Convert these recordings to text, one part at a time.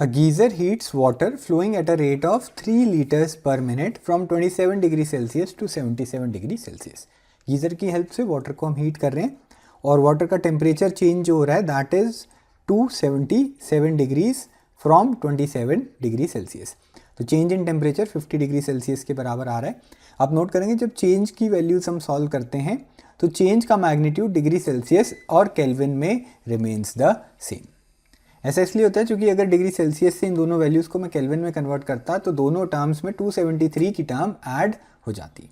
A geyser heats water flowing at a rate of 3 liters per minute from 27 degree Celsius to 77 degree Celsius. Geyser की help से water को हम heat कर रहे हैं और वाटर का टेम्परेचर चेंज जो हो रहा है that is 277 degrees from 27 degree Celsius. तो change in temperature 50 degree Celsius के बराबर आ रहा है। आप नोट करेंगे जब चेंज की वैल्यूज हम सॉल्व करते हैं तो चेंज का मैग्नीट्यूड डिग्री सेल्सियस और केल्विन में रिमेन्स द सेम। ऐसा इसलिए होता है क्योंकि अगर डिग्री सेल्सियस से इन दोनों वैल्यूज़ को मैं केल्विन में कन्वर्ट करता तो दोनों टर्म्स में 273 की टर्म ऐड हो जाती।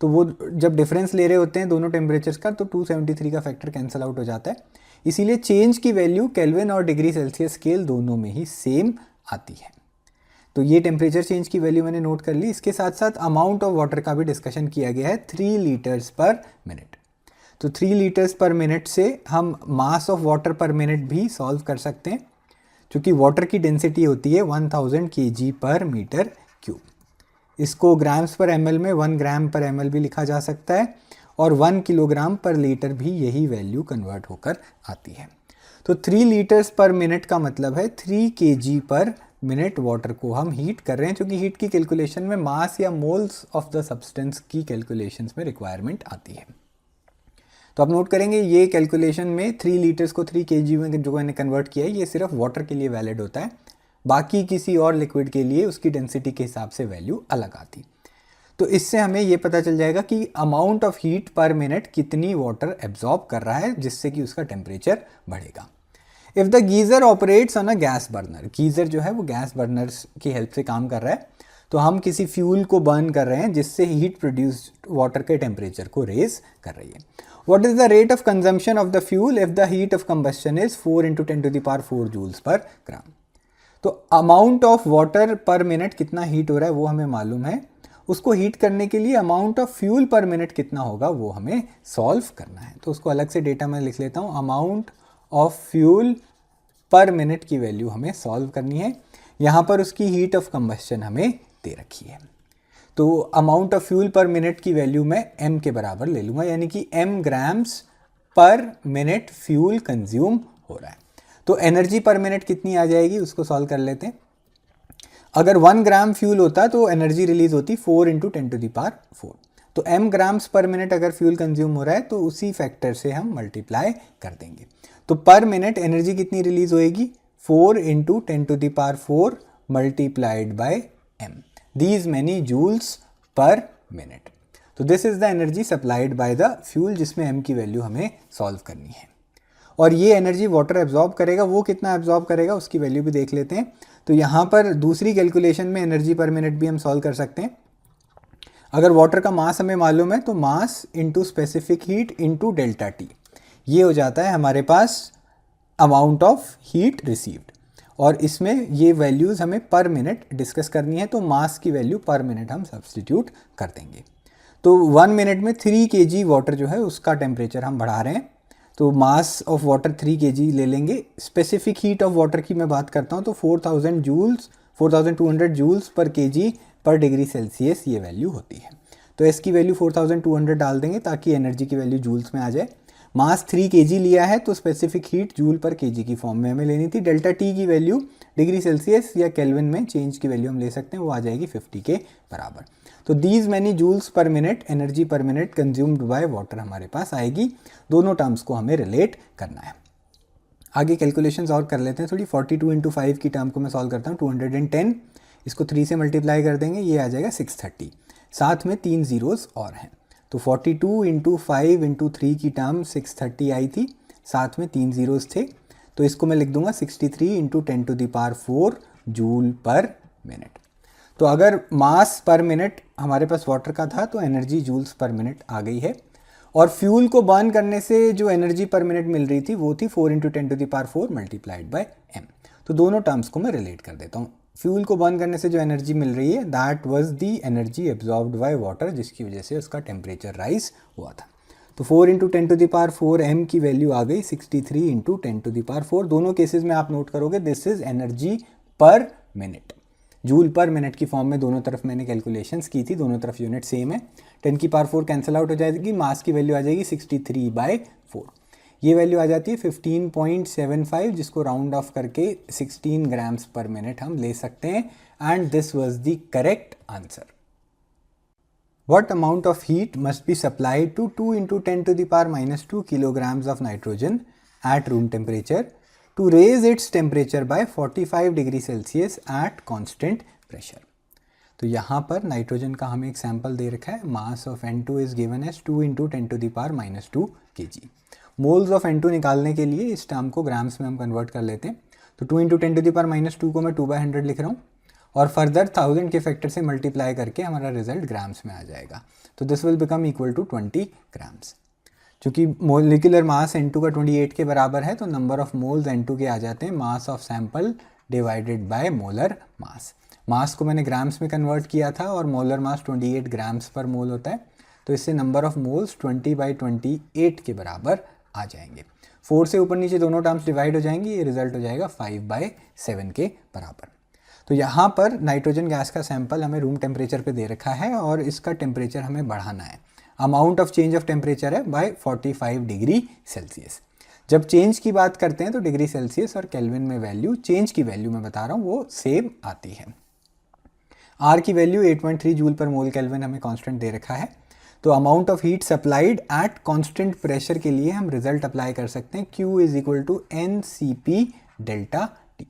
तो वो जब डिफरेंस ले रहे होते हैं दोनों टेम्परेचर्स का तो 273 का फैक्टर कैंसिल आउट हो जाता है। इसीलिए चेंज की वैल्यू केल्विन और डिग्री सेल्सियस स्केल दोनों में ही सेम आती है। तो ये टेम्परेचर चेंज की वैल्यू मैंने नोट कर ली। इसके साथ साथ अमाउंट ऑफ वाटर का भी डिस्कशन किया गया है 3 लीटर्स पर मिनट। तो 3 लीटर्स पर मिनट से हम मास ऑफ वाटर पर मिनट भी सॉल्व कर सकते हैं, क्योंकि वाटर की डेंसिटी होती है 1000 kg पर मीटर क्यूब। इसको ग्राम्स पर ml में 1 ग्राम पर ml भी लिखा जा सकता है और 1 किलोग्राम पर लीटर भी यही वैल्यू कन्वर्ट होकर आती है। तो 3 लीटर्स पर मिनट का मतलब है 3 kg पर मिनट वाटर को हम हीट कर रहे हैं, क्योंकि हीट की कैलकुलेशन में मास या मोल्स ऑफ द सब्सटेंस की कैलकुलेशंस में रिक्वायरमेंट आती है। तो आप नोट करेंगे ये कैलकुलेशन में 3 लीटर्स को 3 kg में जो मैंने कन्वर्ट किया है ये सिर्फ वाटर के लिए वैलिड होता है, बाकी किसी और लिक्विड के लिए उसकी डेंसिटी के हिसाब से वैल्यू अलग आती। तो इससे हमें ये पता चल जाएगा कि अमाउंट ऑफ हीट पर मिनट कितनी वाटर एब्जॉर्ब कर रहा है, जिससे कि उसका टेम्परेचर बढ़ेगा। If the geyser operates on a gas burner, geyser जो है वो गैस बर्नर्स की हेल्प से काम कर रहा है, तो हम किसी फ्यूल को बर्न कर रहे हैं जिससे हीट प्रोड्यूस्ड वाटर के टेम्परेचर को रेज कर रही है। What is the rate of consumption of the fuel if the heat of combustion is 4 into 10 to the power 4 joules per gram? तो अमाउंट ऑफ वाटर पर मिनट कितना heat हो रहा है वो हमें मालूम है। उसको हीट करने के लिए अमाउंट ऑफ फ्यूल पर मिनट कितना होगा वो हमें सॉल्व करना है। तो उसको अलग से डेटा में लिख लेता हूँ। अमाउंट ऑफ फ्यूल पर मिनट की वैल्यू हमें सॉल्व करनी है। यहाँ पर उसकी हीट ऑफ कंबस्शन हमें दे रखी है। तो अमाउंट ऑफ फ्यूल पर मिनट की वैल्यू मैं m के बराबर ले लूँगा, यानी कि m ग्राम्स पर मिनट फ्यूल कंज्यूम हो रहा है। तो एनर्जी पर मिनट कितनी आ जाएगी उसको सॉल्व कर लेते हैं। अगर 1 ग्राम फ्यूल होता तो एनर्जी रिलीज होती 4 into 10 to the power 4। तो m ग्राम्स पर मिनट अगर फ्यूल कंज्यूम हो रहा है तो उसी फैक्टर से हम मल्टीप्लाई कर देंगे। तो पर मिनट एनर्जी कितनी रिलीज होएगी 4 into 10 to the power 4 multiplied by m, these many joules per minute। तो this is the energy supplied by the fuel, जिसमें m की वैल्यू हमें सॉल्व करनी है। और ये एनर्जी वाटर एब्जॉर्ब करेगा, वो कितना एब्जॉर्ब करेगा उसकी वैल्यू भी देख लेते हैं। तो यहाँ पर दूसरी कैलकुलेशन में एनर्जी पर मिनट भी हम सॉल्व कर सकते हैं। अगर वाटर का मास हमें मालूम है तो mass into specific heat into delta T, ये हो जाता है हमारे पास अमाउंट ऑफ हीट रिसीव्ड। और इसमें ये वैल्यूज़ हमें पर मिनट डिस्कस करनी है, तो मास की वैल्यू पर मिनट हम सब्सटीट्यूट कर देंगे। तो 1 मिनट में 3 kg वाटर जो है उसका टेम्परेचर हम बढ़ा रहे हैं, तो मास ऑफ वाटर 3 kg ले लेंगे। स्पेसिफिक हीट ऑफ वाटर की मैं बात करता हूँ तो 4200 जूल्स पर kg पर डिग्री सेल्सियस ये वैल्यू होती है। तो इसकी वैल्यू 4200 डाल देंगे ताकि एनर्जी की वैल्यू जूल्स में आ जाए। मास 3 kg लिया है तो स्पेसिफिक हीट जूल पर kg की फॉर्म में हमें लेनी थी। डेल्टा टी की वैल्यू डिग्री सेल्सियस या केल्विन में चेंज की वैल्यू हम ले सकते हैं, वो आ जाएगी 50 के बराबर। तो these many joules per minute energy per minute consumed by water हमारे पास आएगी। दोनों टर्म्स को हमें रिलेट करना है। आगे कैलकुलेशंस और कर लेते हैं थोड़ी। 42 into 5 की टर्म को मैं सॉल्व करता हूँ 210, इसको 3 से मल्टीप्लाई कर देंगे, ये आ जाएगा 630। साथ में 3 जीरोस और हैं, तो 42 into 5 into 3 की टर्म 630 आई थी, साथ में 3 जीरोस थे, तो इसको मैं लिख दूंगा 63 into 10 to the power 4 joule पर मिनट। तो अगर मास पर मिनट हमारे पास वाटर का था तो एनर्जी जूल्स पर मिनट आ गई है। और फ्यूल को बर्न करने से जो एनर्जी पर मिनट मिल रही थी वो थी 4 into 10 to the power 4 multiplied by m। तो दोनों टर्म्स को मैं रिलेट कर देता हूँ। फ्यूल को बर्न करने से जो एनर्जी मिल रही है that was the energy absorbed by water, जिसकी वजह से उसका टेम्परेचर राइज हुआ था। तो 4 into 10 to the power 4 m की वैल्यू आ गई 63 into 10 to the power 4। दोनों केसेस में आप नोट करोगे this is energy per minute. Joule पर मिनट की फॉर्म में दोनों तरफ मैंने कैलकुलेशंस की थी, दोनों तरफ यूनिट सेम है। 10 की पावर 4 कैंसिल आउट हो जाएगी, मास की वैल्यू आ जाएगी 63/4। ये वैल्यू आ जाती है 15.75, जिसको राउंड ऑफ करके 16 ग्राम्स पर मिनट हम ले सकते हैं, and this was the correct answer. What amount of heat must be supplied to 2 into 10 to the power minus 2 kilograms of nitrogen at room temperature to raise its temperature by 45 degree Celsius at constant pressure? तो यहाँ पर nitrogen का हमें एक sample दे रखा है। Mass of N2 is given as 2 into 10 to the power minus 2 kg। Moles of N2 निकालने के लिए इस टर्म को ग्राम्स में हम कन्वर्ट कर लेते हैं। तो 2 into 10 to the power minus 2 को मैं 2/100 लिख रहा हूँ, और फर्दर 1000 के फैक्टर से मल्टीप्लाई करके हमारा रिजल्ट ग्राम्स में आ जाएगा। तो this will become equal to 20 grams. चूँकि मोलिकुलर मास N2 का 28 के बराबर है, तो नंबर ऑफ मोल्स N2 के आ जाते हैं mass of sample divided by molar mass. Mass को मैंने ग्राम्स में कन्वर्ट किया था, और मोलर मास 28 ग्राम्स पर मोल होता है, तो इससे नंबर ऑफ मोल्स 20/28 के बराबर आ जाएंगे। 4 से ऊपर नीचे दोनों टर्म्स डिवाइड हो जाएंगी, ये रिजल्ट हो जाएगा 5/7 के बराबर। तो यहाँ पर नाइट्रोजन गैस का सैंपल हमें रूम टेम्परेचर पे दे रखा है, और इसका टेम्परेचर हमें बढ़ाना है। Amount of change of temperature है बाय 45 डिग्री सेल्सियस। जब चेंज की बात करते हैं तो डिग्री सेल्सियस और केल्विन में वैल्यू, चेंज की वैल्यू मैं बता रहा हूँ, वो सेम आती है। आर की वैल्यू 8.3 जूल पर मोल केल्विन हमें कांस्टेंट दे रखा है। तो amount of heat supplied at constant pressure के लिए हम रिजल्ट अप्लाई कर सकते हैं, Q is equal to NCP delta T।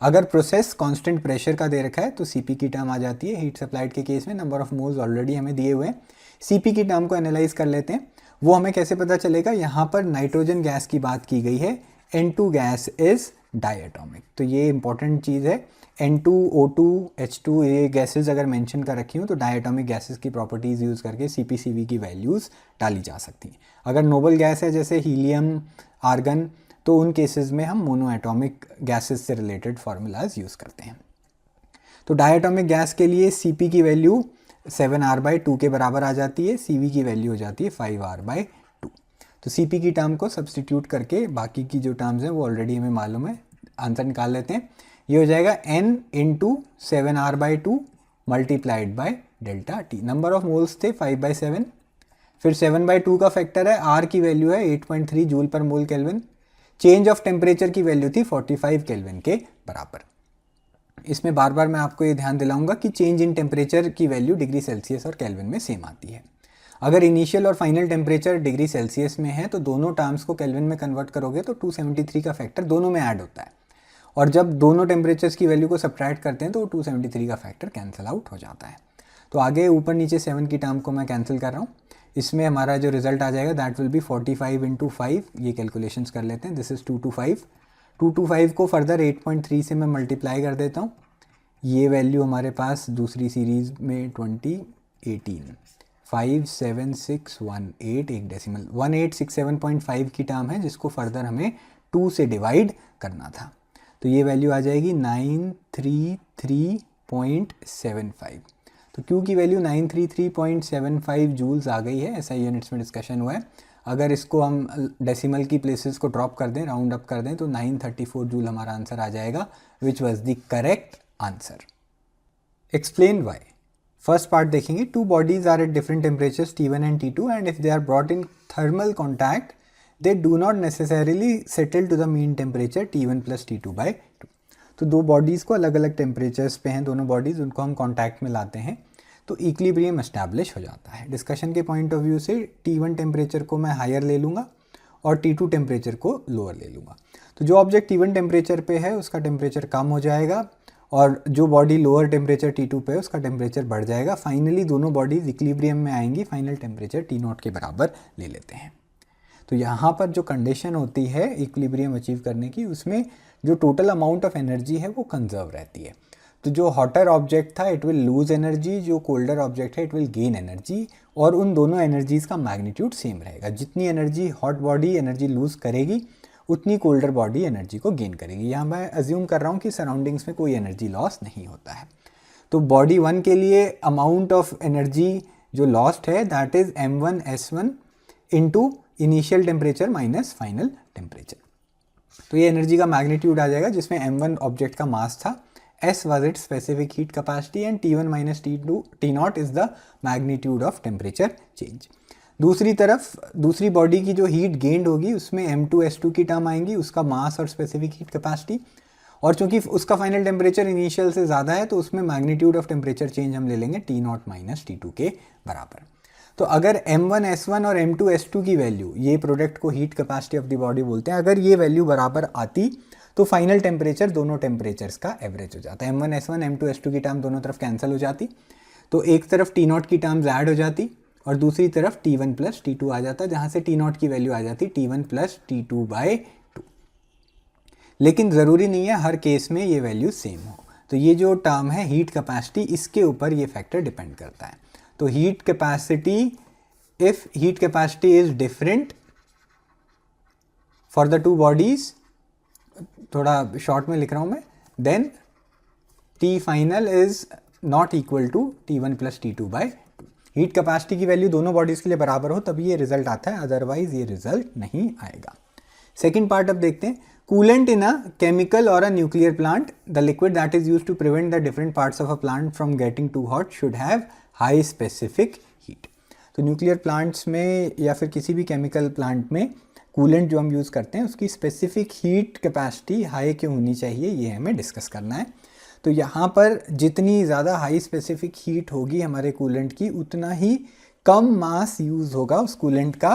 अगर प्रोसेस कांस्टेंट प्रेशर का दे रखा है तो CP की टर्म आ जाती है। हीट सप्लाइड के केस में नंबर ऑफ मोल्स ऑलरेडी हमें दिए हुए हैं। CP की टर्म को एनालाइज कर लेते हैं। वो हमें कैसे पता चलेगा, यहाँ पर नाइट्रोजन गैस की बात की गई है, N2 गैस इज डायटोमिक। तो ये इंपॉर्टेंट चीज़ है। N2, O2, H2 ये गैसेस अगर मेंशन कर रखी हूँ तो डायटोमिक गैसेस की प्रॉपर्टीज़ यूज़ करके CpCv की वैल्यूज़ डाली जा सकती हैं। अगर नोबल गैस है जैसे हीलियम, आर्गन, तो उन केसेस में हम मोनो एटॉमिक गैसेस से रिलेटेड फार्मूलाज यूज़ करते हैं। तो डायटोमिक गैस के लिए Cp की वैल्यू 7r/2 के बराबर आ जाती है, Cv की वैल्यू हो जाती है 5r/2। तो Cp की टर्म को सब्सटीट्यूट करके बाकी की जो टर्म्स हैं वो ऑलरेडी हमें मालूम है, आंसर निकाल लेते हैं। ये हो जाएगा n into 7r/2 multiplied by delta T। Number of moles थे 5/7, फिर 7/2 का फैक्टर है, R की वैल्यू है 8.3 जूल पर मोल केल्विन, चेंज ऑफ टेम्परेचर की वैल्यू थी 45 केल्विन के बराबर। इसमें बार बार मैं आपको ये ध्यान दिलाऊंगा कि चेंज इन टेम्परेचर की वैल्यू डिग्री सेल्सियस और केल्विन में सेम आती है। अगर इनिशियल और फाइनल टेम्परेचर डिग्री सेल्सियस में है तो दोनों टर्म्स को केल्विन में कन्वर्ट करोगे तो 273 का फैक्टर दोनों में ऐड होता है, और जब दोनों टेम्परेचर्स की वैल्यू को सब्ट्रैक्ट करते हैं तो 273 का फैक्टर कैंसिल आउट हो जाता है। तो आगे ऊपर नीचे 7 की टर्म को मैं कैंसिल कर रहा हूँ। इसमें हमारा जो रिजल्ट आ जाएगा दैट विल बी 45 इंटू 5। ये कैलकुलेशंस कर लेते हैं। This is 2 to 5। 2 to 5 को फर्दर 8.3 से मैं मल्टीप्लाई कर देता हूँ। ये वैल्यू हमारे पास दूसरी सीरीज़ में 2018 57618 एक डेसिमल 1867.5 की टर्म है, जिसको फर्दर हमें 2 से डिवाइड करना था। तो ये वैल्यू आ जाएगी 933.75। तो Q की वैल्यू 933.75 जूल्स आ गई है, ऐसा यूनिट्स में डिस्कशन हुआ है। अगर इसको हम डेसिमल की प्लेसेस को ड्रॉप कर दें, राउंड अप कर दें, तो 934 जूल हमारा आंसर आ जाएगा, which was the correct answer. Explain why. First part देखेंगे। Two bodies are at different temperatures T1 and T2 and if they are brought in thermal contact they do not necessarily settle to the mean temperature T1 plus T2/2। तो दो bodies को अलग अलग temperatures पे हैं दोनों bodies, उनको हम कॉन्टैक्ट में लाते हैं तो इक्विलिब्रियम एस्टैब्लिश हो जाता है। डिस्कशन के पॉइंट ऑफ व्यू से T1 टेम्परेचर को मैं हायर ले लूँगा और T2 टेम्परेचर को लोअर ले लूँगा। तो जो ऑब्जेक्ट T1 टेम्परेचर पे है उसका टेम्परेचर कम हो जाएगा, और जो बॉडी लोअर टेम्परेचर T2 पे है उसका टेम्परेचर बढ़ जाएगा। फाइनली दोनों बॉडीज़ इक्विलिब्रियम में आएंगी, फाइनल टेम्परेचर T0 के बराबर ले लेते हैं। तो यहाँ पर जो कंडीशन होती है इक्विलिब्रियम अचीव करने की, उसमें जो टोटल अमाउंट ऑफ एनर्जी है वो कंजर्व रहती है। तो जो हॉटर ऑब्जेक्ट था इट विल लूज एनर्जी, जो कोल्डर ऑब्जेक्ट है इट विल गेन एनर्जी, और उन दोनों एनर्जीज़ का मैग्नीट्यूड सेम रहेगा। जितनी energy hot body energy lose करेगी उतनी कोल्डर बॉडी एनर्जी को गेन करेगी। यहाँ मैं अज्यूम कर रहा हूँ कि सराउंडिंग्स में कोई एनर्जी लॉस नहीं होता है। तो बॉडी 1 के लिए अमाउंट ऑफ एनर्जी जो लॉस्ट है that is m1s1 into initial temperature minus final temperature. तो ये एनर्जी का मैग्नीट्यूड आ जाएगा, जिसमें m1 ऑब्जेक्ट का मास था, s was it specific heat capacity and T1 minus T0 is the magnitude of temperature change. दूसरी तरफ दूसरी बॉडी की जो हीट गेंड होगी उसमें M2S2 की टर्म आएंगी, उसका मास और स्पेसिफिक हीट कैपेसिटी, और चूंकि उसका फाइनल टेम्परेचर इनिशियल से ज़्यादा है तो उसमें मैग्नीट्यूड ऑफ टेम्परेचर चेंज हम ले लेंगे T0 माइनस T2 के बराबर। तो अगर M1S1 और M2S2 की वैल्यू, ये प्रोडक्ट को heat capacity of the body बोलते हैं, अगर ये वैल्यू बराबर आती तो फाइनल टेम्परेचर दोनों टेम्परेचर्स का एवरेज हो जाता है। M1S1 M2S2 की टर्म दोनों तरफ कैंसिल हो जाती, तो एक तरफ T0 की टर्म्स ऐड हो जाती और दूसरी तरफ T1 प्लस T2 आ जाता, जहाँ से T0 की वैल्यू आ जाती T1 प्लस T2/2। लेकिन ज़रूरी नहीं है हर केस में ये वैल्यू सेम हो। तो ये जो टर्म है हीट कैपेसिटी, इसके ऊपर ये फैक्टर डिपेंड करता है। तो heat capacity, if heat capacity is different for the two bodies, थोड़ा शॉर्ट में लिख रहा हूं मैं, then T final is not equal to T1 plus T2/2। Heat capacity की वैल्यू दोनों बॉडीज के लिए बराबर हो तभी ये रिजल्ट आता है, अदरवाइज ये रिजल्ट नहीं आएगा। सेकेंड पार्ट अब देखते हैं। कूलेंट इन अ केमिकल और a nuclear plant, the liquid that is used to prevent the different parts of a plant from getting too hot should have high specific heat. तो nuclear plants में या फिर किसी भी chemical plant में coolant जो हम यूज़ करते हैं उसकी स्पेसिफिक हीट कैपेसिटी हाई क्यों होनी चाहिए, ये हमें डिस्कस करना है। तो यहाँ पर जितनी ज़्यादा हाई स्पेसिफिक हीट होगी हमारे कूलेंट की, उतना ही कम मास यूज़ होगा उस कूलेंट का,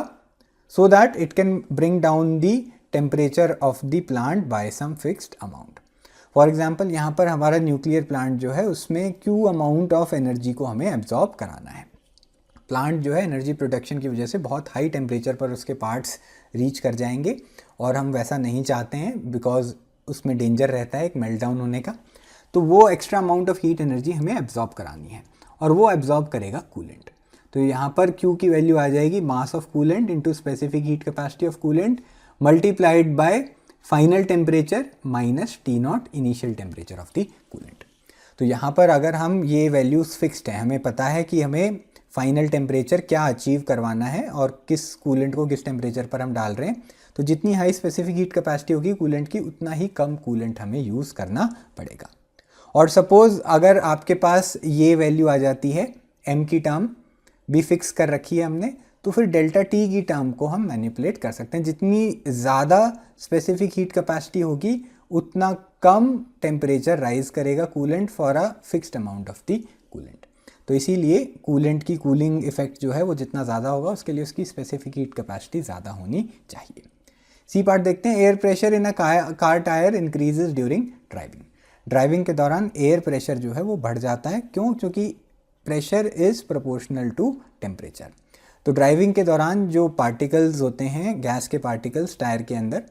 so that it can bring down the temperature of the plant by some fixed amount. For example यहाँ पर हमारा न्यूक्लियर प्लांट जो है उसमें क्यू अमाउंट ऑफ एनर्जी को हमें एब्जॉर्ब कराना है। प्लांट जो है एनर्जी प्रोडक्शन की वजह से बहुत हाई टेम्परेचर पर उसके पार्ट्स रीच कर जाएंगे और हम वैसा नहीं चाहते हैं, बिकॉज उसमें डेंजर रहता है एक मेल्टडाउन होने का। तो वो extra amount of heat energy हमें एब्जॉर्ब करानी है और वो एब्जॉर्ब करेगा कूलेंट। तो यहाँ पर Q की वैल्यू आ जाएगी mass of coolant into specific heat capacity of coolant multiplied by final temperature minus T0 initial temperature of the coolant. तो यहाँ पर अगर हम ये वैल्यूज फिक्स्ड है, हमें पता है कि हमें फाइनल टेम्परेचर क्या अचीव करवाना है और किस कूलेंट को किस टेम्परेचर पर हम डाल रहे हैं, तो जितनी हाई स्पेसिफिक हीट कैपेसिटी होगी कूलेंट की उतना ही कम कूलेंट हमें यूज़ करना पड़ेगा। और सपोज़ अगर आपके पास ये वैल्यू आ जाती है, M की टर्म भी फिक्स कर रखी है हमने, तो फिर डेल्टा T की टर्म को हम मैनिपुलेट कर सकते हैं। जितनी ज़्यादा स्पेसिफिक हीट कैपेसिटी होगी उतना कम टेम्परेचर राइज करेगा coolant for a fixed amount of the coolant. तो इसीलिए कूलेंट की कूलिंग इफेक्ट जो है वो जितना ज़्यादा होगा उसके लिए उसकी स्पेसिफिक हीट कैपेसिटी ज़्यादा होनी चाहिए। सी पार्ट देखते हैं। Air pressure in a car tyre increases during driving. Driving के दौरान एयर प्रेशर जो है वो बढ़ जाता है, क्यों? क्योंकि pressure is proportional to temperature. तो ड्राइविंग के दौरान जो पार्टिकल्स होते हैं, गैस के पार्टिकल्स टायर के अंदर,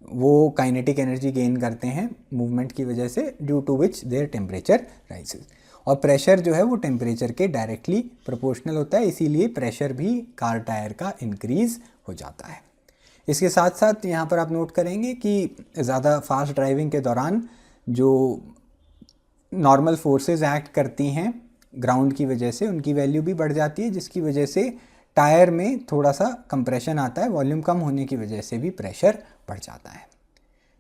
वो काइनेटिक एनर्जी गेन करते हैं मूवमेंट की वजह से, due to which their temperature rises. और प्रेशर जो है वो टेम्परेचर के डायरेक्टली प्रोपोर्शनल होता है, इसीलिए प्रेशर भी कार टायर का इंक्रीज हो जाता है। इसके साथ साथ यहाँ पर आप नोट करेंगे कि ज़्यादा फास्ट ड्राइविंग के दौरान जो नॉर्मल फोर्सेस एक्ट करती हैं ग्राउंड की वजह से, उनकी वैल्यू भी बढ़ जाती है, जिसकी वजह से टायर में थोड़ा सा कंप्रेशन आता है। वॉल्यूम कम होने की वजह से भी प्रेशर बढ़ जाता है।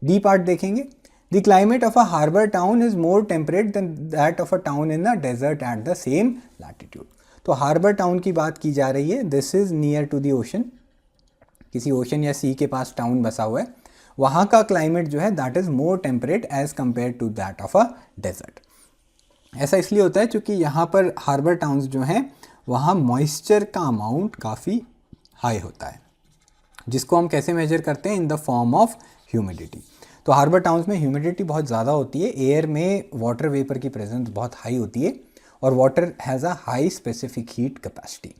डी पार्ट देखेंगे। The climate of a harbour town is more temperate than that of a town in a desert at the same latitude. तो हार्बर टाउन की बात की जा रही है। This is near to the ocean, किसी ocean या सी के पास टाउन बसा हुआ है, वहाँ का क्लाइमेट जो है that is more temperate as compare to that of a desert. ऐसा इसलिए होता है क्योंकि यहाँ पर हार्बर टाउन्स जो हैं वहाँ मॉइस्चर का अमाउंट काफ़ी हाई होता है, जिसको हम कैसे मेजर करते हैं? In the form of humidity. तो हार्बर टाउन्स में ह्यूमिडिटी बहुत ज़्यादा होती है, एयर में वाटर वेपर की प्रेजेंस बहुत हाई होती है और water has a high specific heat capacity.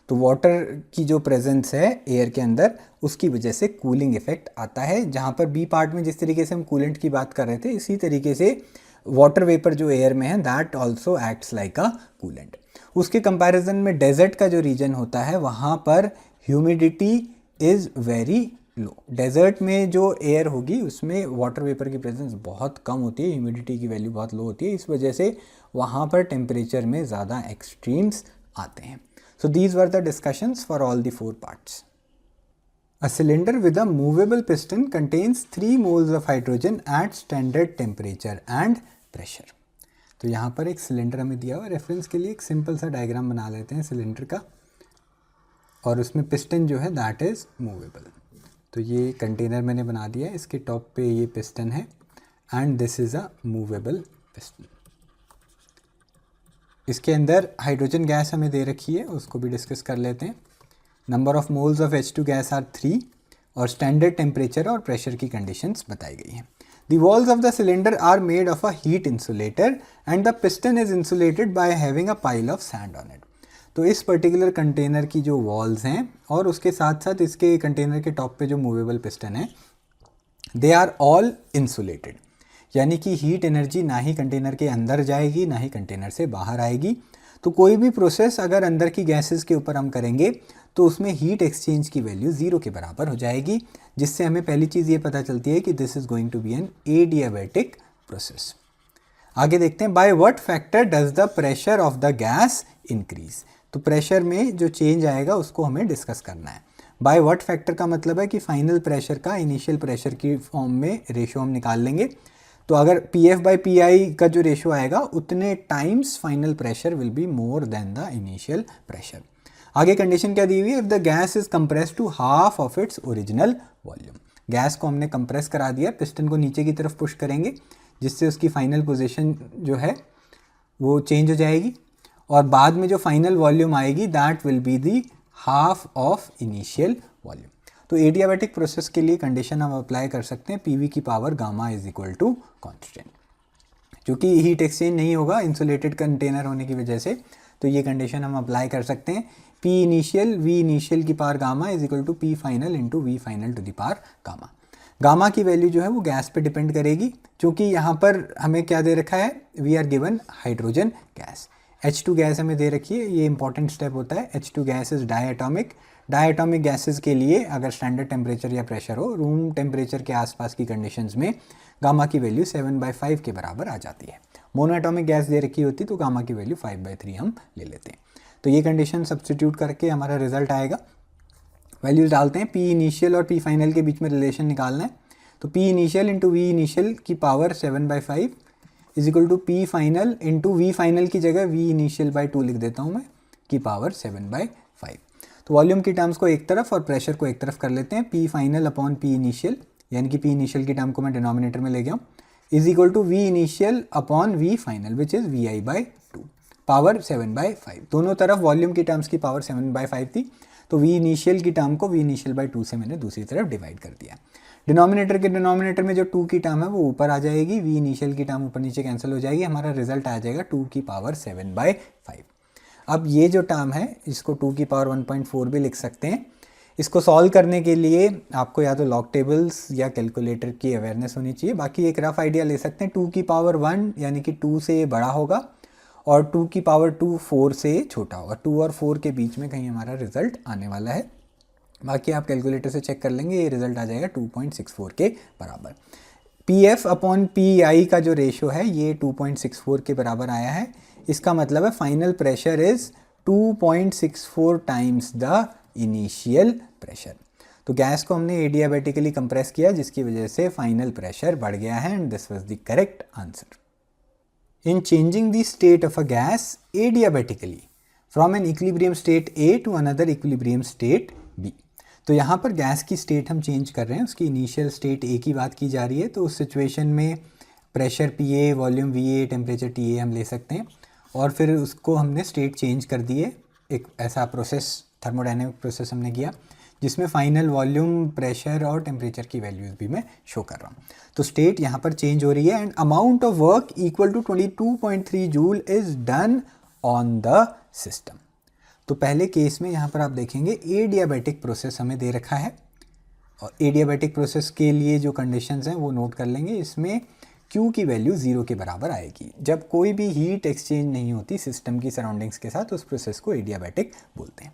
तो वाटर की जो प्रेजेंस है एयर के अंदर, उसकी वजह से कूलिंग इफेक्ट आता है। जहाँ पर बी पार्ट में जिस तरीके से हम कूलेंट की बात कर रहे थे, इसी तरीके से वाटर वेपर जो एयर में है that also acts like a coolant. उसके कंपैरिजन में डेजर्ट का जो रीजन होता है वहाँ पर humidity is very low. Desert में जो एयर होगी उसमें वाटर वेपर की प्रेजेंस बहुत कम होती है, ह्यूमिडिटी की वैल्यू बहुत लो होती है, इस वजह से वहाँ पर टेम्परेचर में ज़्यादा एक्सट्रीम्स आते हैं। So these were the discussions for all the 4 parts. A cylinder with a movable piston contains 3 moles of hydrogen at standard temperature and pressure. तो यहाँ पर एक सिलेंडर हमें दिया हुआ, रेफरेंस के लिए एक सिंपल सा डायग्राम बना लेते हैं सिलेंडर का। और उसमें पिस्टन जो है दैट इज़ मूवेबल। तो ये कंटेनर मैंने बना दिया है, इसके टॉप पे ये पिस्टन है and this is a movable piston. इसके अंदर हाइड्रोजन गैस हमें दे रखी है, उसको भी डिस्कस कर लेते हैं। Number of moles of H2 gas are 3 और स्टैंडर्ड टेम्परेचर और प्रेशर की कंडीशंस बताई गई हैं। The walls of the cylinder are made of a heat insulator and the piston is insulated by having a pile of sand on it. तो इस particular container की जो वॉल्स हैं और उसके साथ साथ इसके कंटेनर के टॉप पे जो मूवेबल पिस्टन है, दे आर ऑल इंसुलेटेड, यानी कि हीट एनर्जी ना ही कंटेनर के अंदर जाएगी ना ही कंटेनर से बाहर आएगी। तो कोई भी प्रोसेस अगर अंदर की गैसेस के ऊपर हम करेंगे तो उसमें हीट एक्सचेंज की वैल्यू 0 के बराबर हो जाएगी, जिससे हमें पहली चीज़ ये पता चलती है कि this is going to be an adiabatic process. आगे देखते हैं, by what factor does the pressure of the gas increase. तो प्रेशर में जो चेंज आएगा उसको हमें डिस्कस करना है। बाय व्हाट फैक्टर का मतलब है कि फाइनल प्रेशर का इनिशियल प्रेशर की फॉर्म में रेशो हम निकाल लेंगे। तो अगर PF/PI का जो रेशो आएगा उतने times final pressure will be more than the initial pressure. आगे कंडीशन क्या दी हुई है, if the gas is compress to half of its original volume. Gas को हमने कंप्रेस करा दिया, पिस्टन को नीचे की तरफ पुश करेंगे जिससे उसकी फाइनल पोजीशन जो है वो चेंज हो जाएगी और बाद में जो फाइनल वॉल्यूम आएगी that will be the half of initial volume. तो एडियाबैटिक प्रोसेस के लिए कंडीशन हम अप्लाई कर सकते हैं, PV की power gamma is equal to constant. क्योंकि हीट एक्सचेंज नहीं होगा इंसुलेटेड कंटेनर होने की वजह से, तो ये कंडीशन हम अप्लाई कर सकते हैं। P इनिशियल V इनिशियल की power gamma is equal to P final into V final to the power gamma. Gamma की वैल्यू जो है वो गैस पे डिपेंड करेगी, क्योंकि यहाँ पर हमें क्या दे रखा है, we are given hydrogen gas. H2 gas हमें दे रखी है, ये इंपॉर्टेंट स्टेप होता है। H2 gas is diatomic. Diatomic gases के लिए अगर स्टैंडर्ड टेम्परेचर या प्रेशर हो रूम टेम्परेचर के आसपास की कंडीशंस में गामा की वैल्यू 7/5 के बराबर आ जाती है। मोनोएटॉमिक गैस दे रखी होती तो गामा की वैल्यू 5/3 हम ले लेते हैं। तो ये कंडीशन सब्स्टिट्यूट करके हमारा रिजल्ट आएगा। वैल्यूज डालते हैं, P इनिशियल और P फाइनल के बीच में रिलेशन निकालना है। तो P initial into V initial की power 7/5 is equal to P final into V final की जगह V इनिशियल बाई 2 लिख देता हूँ मैं, की पावर 7/5। तो वॉल्यूम की टर्म्स को एक तरफ और प्रेशर को एक तरफ कर लेते हैं। P final upon P initial, यानी कि P इनिशियल की टर्म को मैं डिनोमिनेटर में ले गया हूँ, is equal to V initial upon V final which is VI/2 power 7/5। दोनों तरफ वॉल्यूम की टर्म्स की पावर 7/5 थी, तो V इनिशियल की टर्म को V इनिशियल बाई 2 से मैंने दूसरी तरफ डिवाइड कर दिया। डिनोमिनेटर के डिनोमिनेटर में जो 2 की टर्म है वो ऊपर आ जाएगी, V इनिशियल की टर्म ऊपर नीचे कैंसिल हो जाएगी, हमारा रिजल्ट आ जाएगा 2 की पावर 7/5। अब ये जो टर्म है इसको 2 की पावर 1.4 भी लिख सकते हैं। इसको सॉल्व करने के लिए आपको या तो लॉग टेबल्स या कैलकुलेटर की अवेयरनेस होनी चाहिए, बाकी एक रफ आइडिया ले सकते हैं। 2 की पावर 1 यानी कि 2 से बड़ा होगा और 2 की पावर 2 4 से छोटा होगा। 2 और 4 के बीच में कहीं हमारा रिजल्ट आने वाला है, बाकी आप कैलकुलेटर से चेक कर लेंगे, ये रिजल्ट आ जाएगा 2.64 के बराबर। PF अपॉन PI का जो रेशो है ये 2.64 के बराबर आया है। इसका मतलब है final pressure is 2.64 times the initial pressure. तो गैस को हमने एडियाबैटिकली कंप्रेस किया जिसकी वजह से फाइनल प्रेशर बढ़ गया है and this was the correct answer. In changing the state of a gas adiabatically from an equilibrium state A to another equilibrium state B, तो यहाँ पर गैस की स्टेट हम चेंज कर रहे हैं, उसकी इनिशियल स्टेट A की बात की जा रही है। तो उस सिचुएशन में pressure PA, volume VA, temperature TA हम ले सकते हैं और फिर उसको हमने स्टेट चेंज कर दी है। एक ऐसा प्रोसेस, थर्मोडायनेमिक प्रोसेस हमने किया जिसमें फाइनल वॉल्यूम, प्रेशर और टेम्परेचर की वैल्यूज़ भी मैं शो कर रहा हूँ। तो स्टेट यहाँ पर चेंज हो रही है and amount of work equal to 22.3 joule is done on the system. तो पहले केस में यहाँ पर आप देखेंगे एडियाबैटिक प्रोसेस हमें दे रखा है और एडियाबैटिक प्रोसेस के लिए जो कंडीशंस हैं वो नोट कर लेंगे। इसमें Q की वैल्यू 0 के बराबर आएगी। जब कोई भी हीट एक्सचेंज नहीं होती सिस्टम की सराउंडिंग्स के साथ, उस प्रोसेस को एडियाबैटिक बोलते हैं।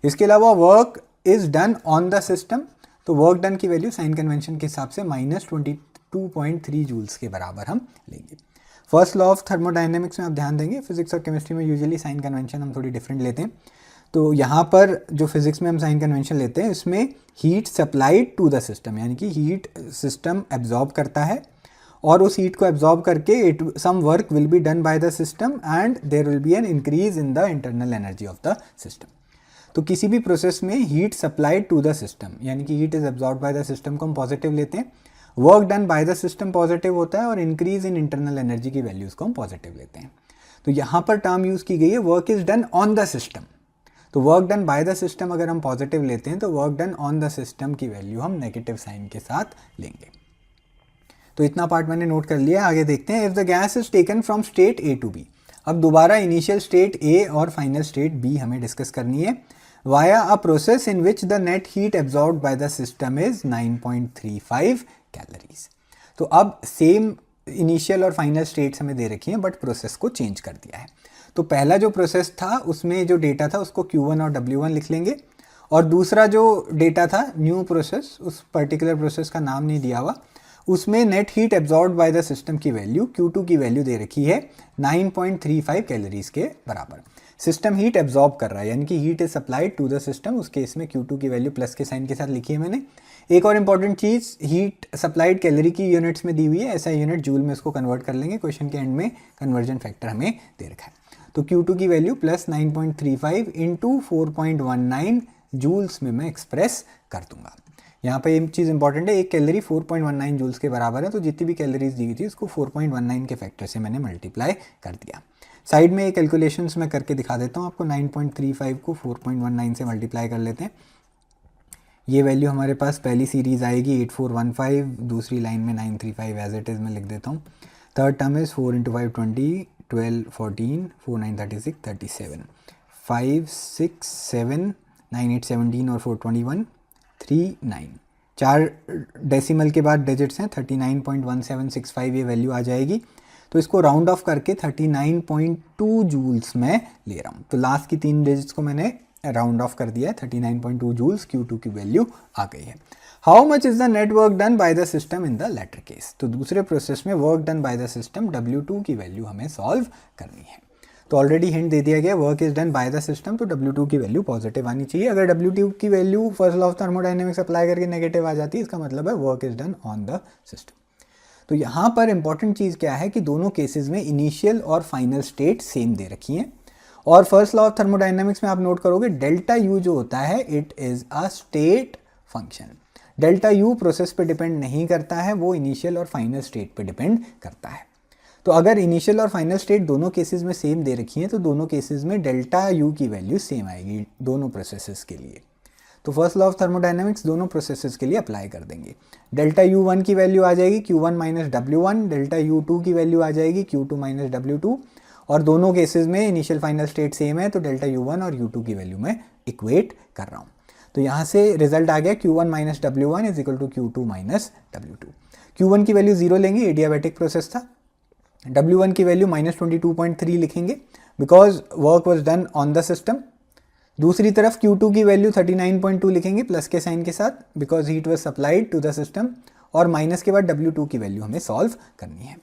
इसके अलावा work is done on the system, तो वर्क डन की वैल्यू साइन कन्वेंशन के हिसाब से -22.3 जूल्स के बराबर हम लेंगे। फर्स्ट लॉ ऑफ थर्मोडायनेमिक्स में आप ध्यान देंगे, फिजिक्स और केमिस्ट्री में यूजुअली साइन कन्वेंशन हम थोड़ी डिफरेंट लेते हैं। तो यहाँ पर जो फिजिक्स में हम साइन कन्वेंशन लेते हैं इसमें heat supplied to the system, यानी कि हीट सिस्टम एब्जॉर्ब करता है और उस हीट को एब्जॉर्ब करके some work will be done by the system and there will be an increase in the internal energy of the system. तो किसी भी प्रोसेस में heat supplied to the system, यानी कि heat is absorb by the system को हम positive लेते हैं, work done by the system positive होता है, और इंक्रीज इन इंटरनल एनर्जी की वैल्यूज़ को हम पॉजिटिव लेते हैं। तो यहाँ पर टर्म यूज़ की गई है work is done on the system. तो work done by the system अगर हम पॉजिटिव लेते हैं तो work done on the system की वैल्यू हम नेगेटिव साइन के साथ लेंगे। तो इतना पार्ट मैंने नोट कर लिया। आगे देखते हैं। If the gas is taken from state A to B, अब दोबारा इनिशियल स्टेट ए और फाइनल स्टेट बी हमें डिस्कस करनी है। Via a process in which the net heat absorbed by the system is 9.35 calories. तो अब same initial और final states हमें दे रखी हैं, बट प्रोसेस को चेंज कर दिया है। तो पहला जो प्रोसेस था उसमें जो डेटा था उसको Q1 और W1 लिख लेंगे, और दूसरा जो डेटा था न्यू प्रोसेस, उस पर्टिकुलर प्रोसेस का नाम नहीं दिया हुआ, उसमें net heat absorbed by the system की वैल्यू Q2 की वैल्यू दे रखी है 9.35 कैलोरीज के बराबर। सिस्टम हीट एब्जॉर्ब कर रहा है, यानी कि heat is supplied to the system, उस केस में Q2 की वैल्यू प्लस के साइन के साथ लिखी है मैंने। एक और इंपॉर्टेंट चीज़, हीट सप्लाइड कैलोरी की यूनिट्स में दी हुई है, ऐसा यूनिट जूल में इसको कन्वर्ट कर लेंगे, क्वेश्चन के एंड में कन्वर्जन फैक्टर हमें दे रखा है। तो Q2 की वैल्यू प्लस 9.35 इंटू 4.19 जूल्स में मैं एक्सप्रेस कर दूंगा। यहाँ पे ये चीज़ इंपॉर्टेंट है, एक कैलोरी 4.19 जूल्स के बराबर है, तो जितनी भी कैलोरीज दी हुई थी उसको 4.19 के फैक्टर से मैंने मल्टीप्लाई कर दिया। साइड में ये कैलकुलेशंस मैं करके दिखा देता हूँ आपको। 9.35 को 4.19 से मल्टीप्लाई कर लेते हैं। ये वैल्यू हमारे पास पहली सीरीज़ आएगी 8415, दूसरी लाइन में 935 एज इट इज़ मैं लिख देता हूँ। थर्ड टर्म इज़ 4 इंटू 5 20, 12 14, 4 9 36 37, 5 6 7, 9 8 17 और 4 21 3 9। 4 डेसिमल के बाद डिजिट्स हैं, 39.1765 ये वैल्यू आ जाएगी। तो इसको राउंड ऑफ करके 39.2 जूल्स में ले रहा हूँ। तो लास्ट की 3 डिजिट्स को मैंने राउंड ऑफ कर दिया है, 39.2 जूल्स Q2 की वैल्यू आ गई है। How much is the net work done by the system in the latter case. तो दूसरे प्रोसेस में work done by the system W2 की वैल्यू हमें सॉल्व करनी है। तो ऑलरेडी हिंट दे दिया गया, work is done by the system, तो W2 की वैल्यू पॉजिटिव आनी चाहिए। अगर W2 की value first law of thermodynamics apply करके नेगेटिव आ जाती है, इसका मतलब है work is done on the system. तो यहाँ पर इंपॉर्टेंट चीज़ क्या है कि दोनों केसेस में इनिशियल और फाइनल स्टेट सेम दे रखी हैं, और फर्स्ट लॉ ऑफ थर्मोडायनेमिक्स में आप नोट करोगे डेल्टा यू जो होता है it is a state function. Delta U process पे डिपेंड नहीं करता है, वो इनिशियल और फाइनल स्टेट पे डिपेंड करता है। तो अगर इनिशियल और फाइनल स्टेट दोनों केसेस में सेम दे रखी हैं तो दोनों केसेस में डेल्टा यू की वैल्यू सेम आएगी दोनों प्रोसेसेस के लिए। तो फर्स्ट लॉ ऑफ थर्मोडायनेमिक्स दोनों प्रोसेसेस के लिए अप्लाई कर देंगे। डेल्टा U1 की वैल्यू आ जाएगी Q1 minus W1, delta U2 की वैल्यू आ जाएगी Q2 माइनस W2, और दोनों केसेस में इनिशियल फाइनल स्टेट सेम है, तो डेल्टा U1 और U2 की वैल्यू मैं इक्वेट कर रहा हूँ। तो यहाँ से रिजल्ट आ गया Q1 minus W1 is equal to Q2 minus W2। Q1 की वैल्यू 0 लेंगे, एडियाबैटिक प्रोसेस था। W1 की वैल्यू माइनस 22.3 लिखेंगे because work was done on the system. दूसरी तरफ Q2 की वैल्यू 39.2 लिखेंगे प्लस के साइन के साथ, because heat was supplied to the system, और माइनस के बाद W2 की वैल्यू हमें सॉल्व करनी है।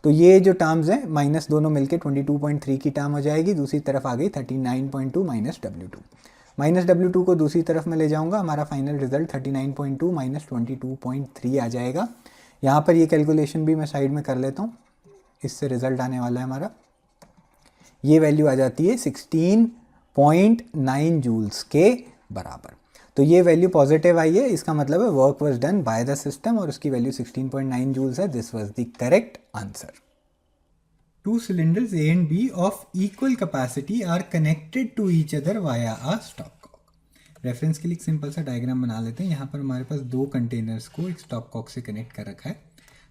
तो ये जो टर्म्स हैं माइनस दोनों मिलके 22.3 की टर्म हो जाएगी, दूसरी तरफ आ गई 39.2 माइनस W2। माइनस W2 को दूसरी तरफ में ले जाऊंगा, हमारा फाइनल रिजल्ट 39.2 माइनस 22.3 आ जाएगा। यहाँ पर ये कैलकुलेशन भी मैं साइड में कर लेता हूँ, इससे रिजल्ट आने वाला है हमारा, ये वैल्यू आ जाती है 16.9 जूल्स के बराबर। तो ये वैल्यू पॉजिटिव आई है, इसका मतलब है work was done by the system, और उसकी वैल्यू 16.9 जूल्स है। This was the correct answer. Two cylinders A and B of equal capacity are connected to each other via a stopcock. Reference के लिए एक सिंपल सा diagram बना लेते हैं। यहाँ पर हमारे पास दो कंटेनर्स को एक स्टॉपकॉक से कनेक्ट कर रखा है,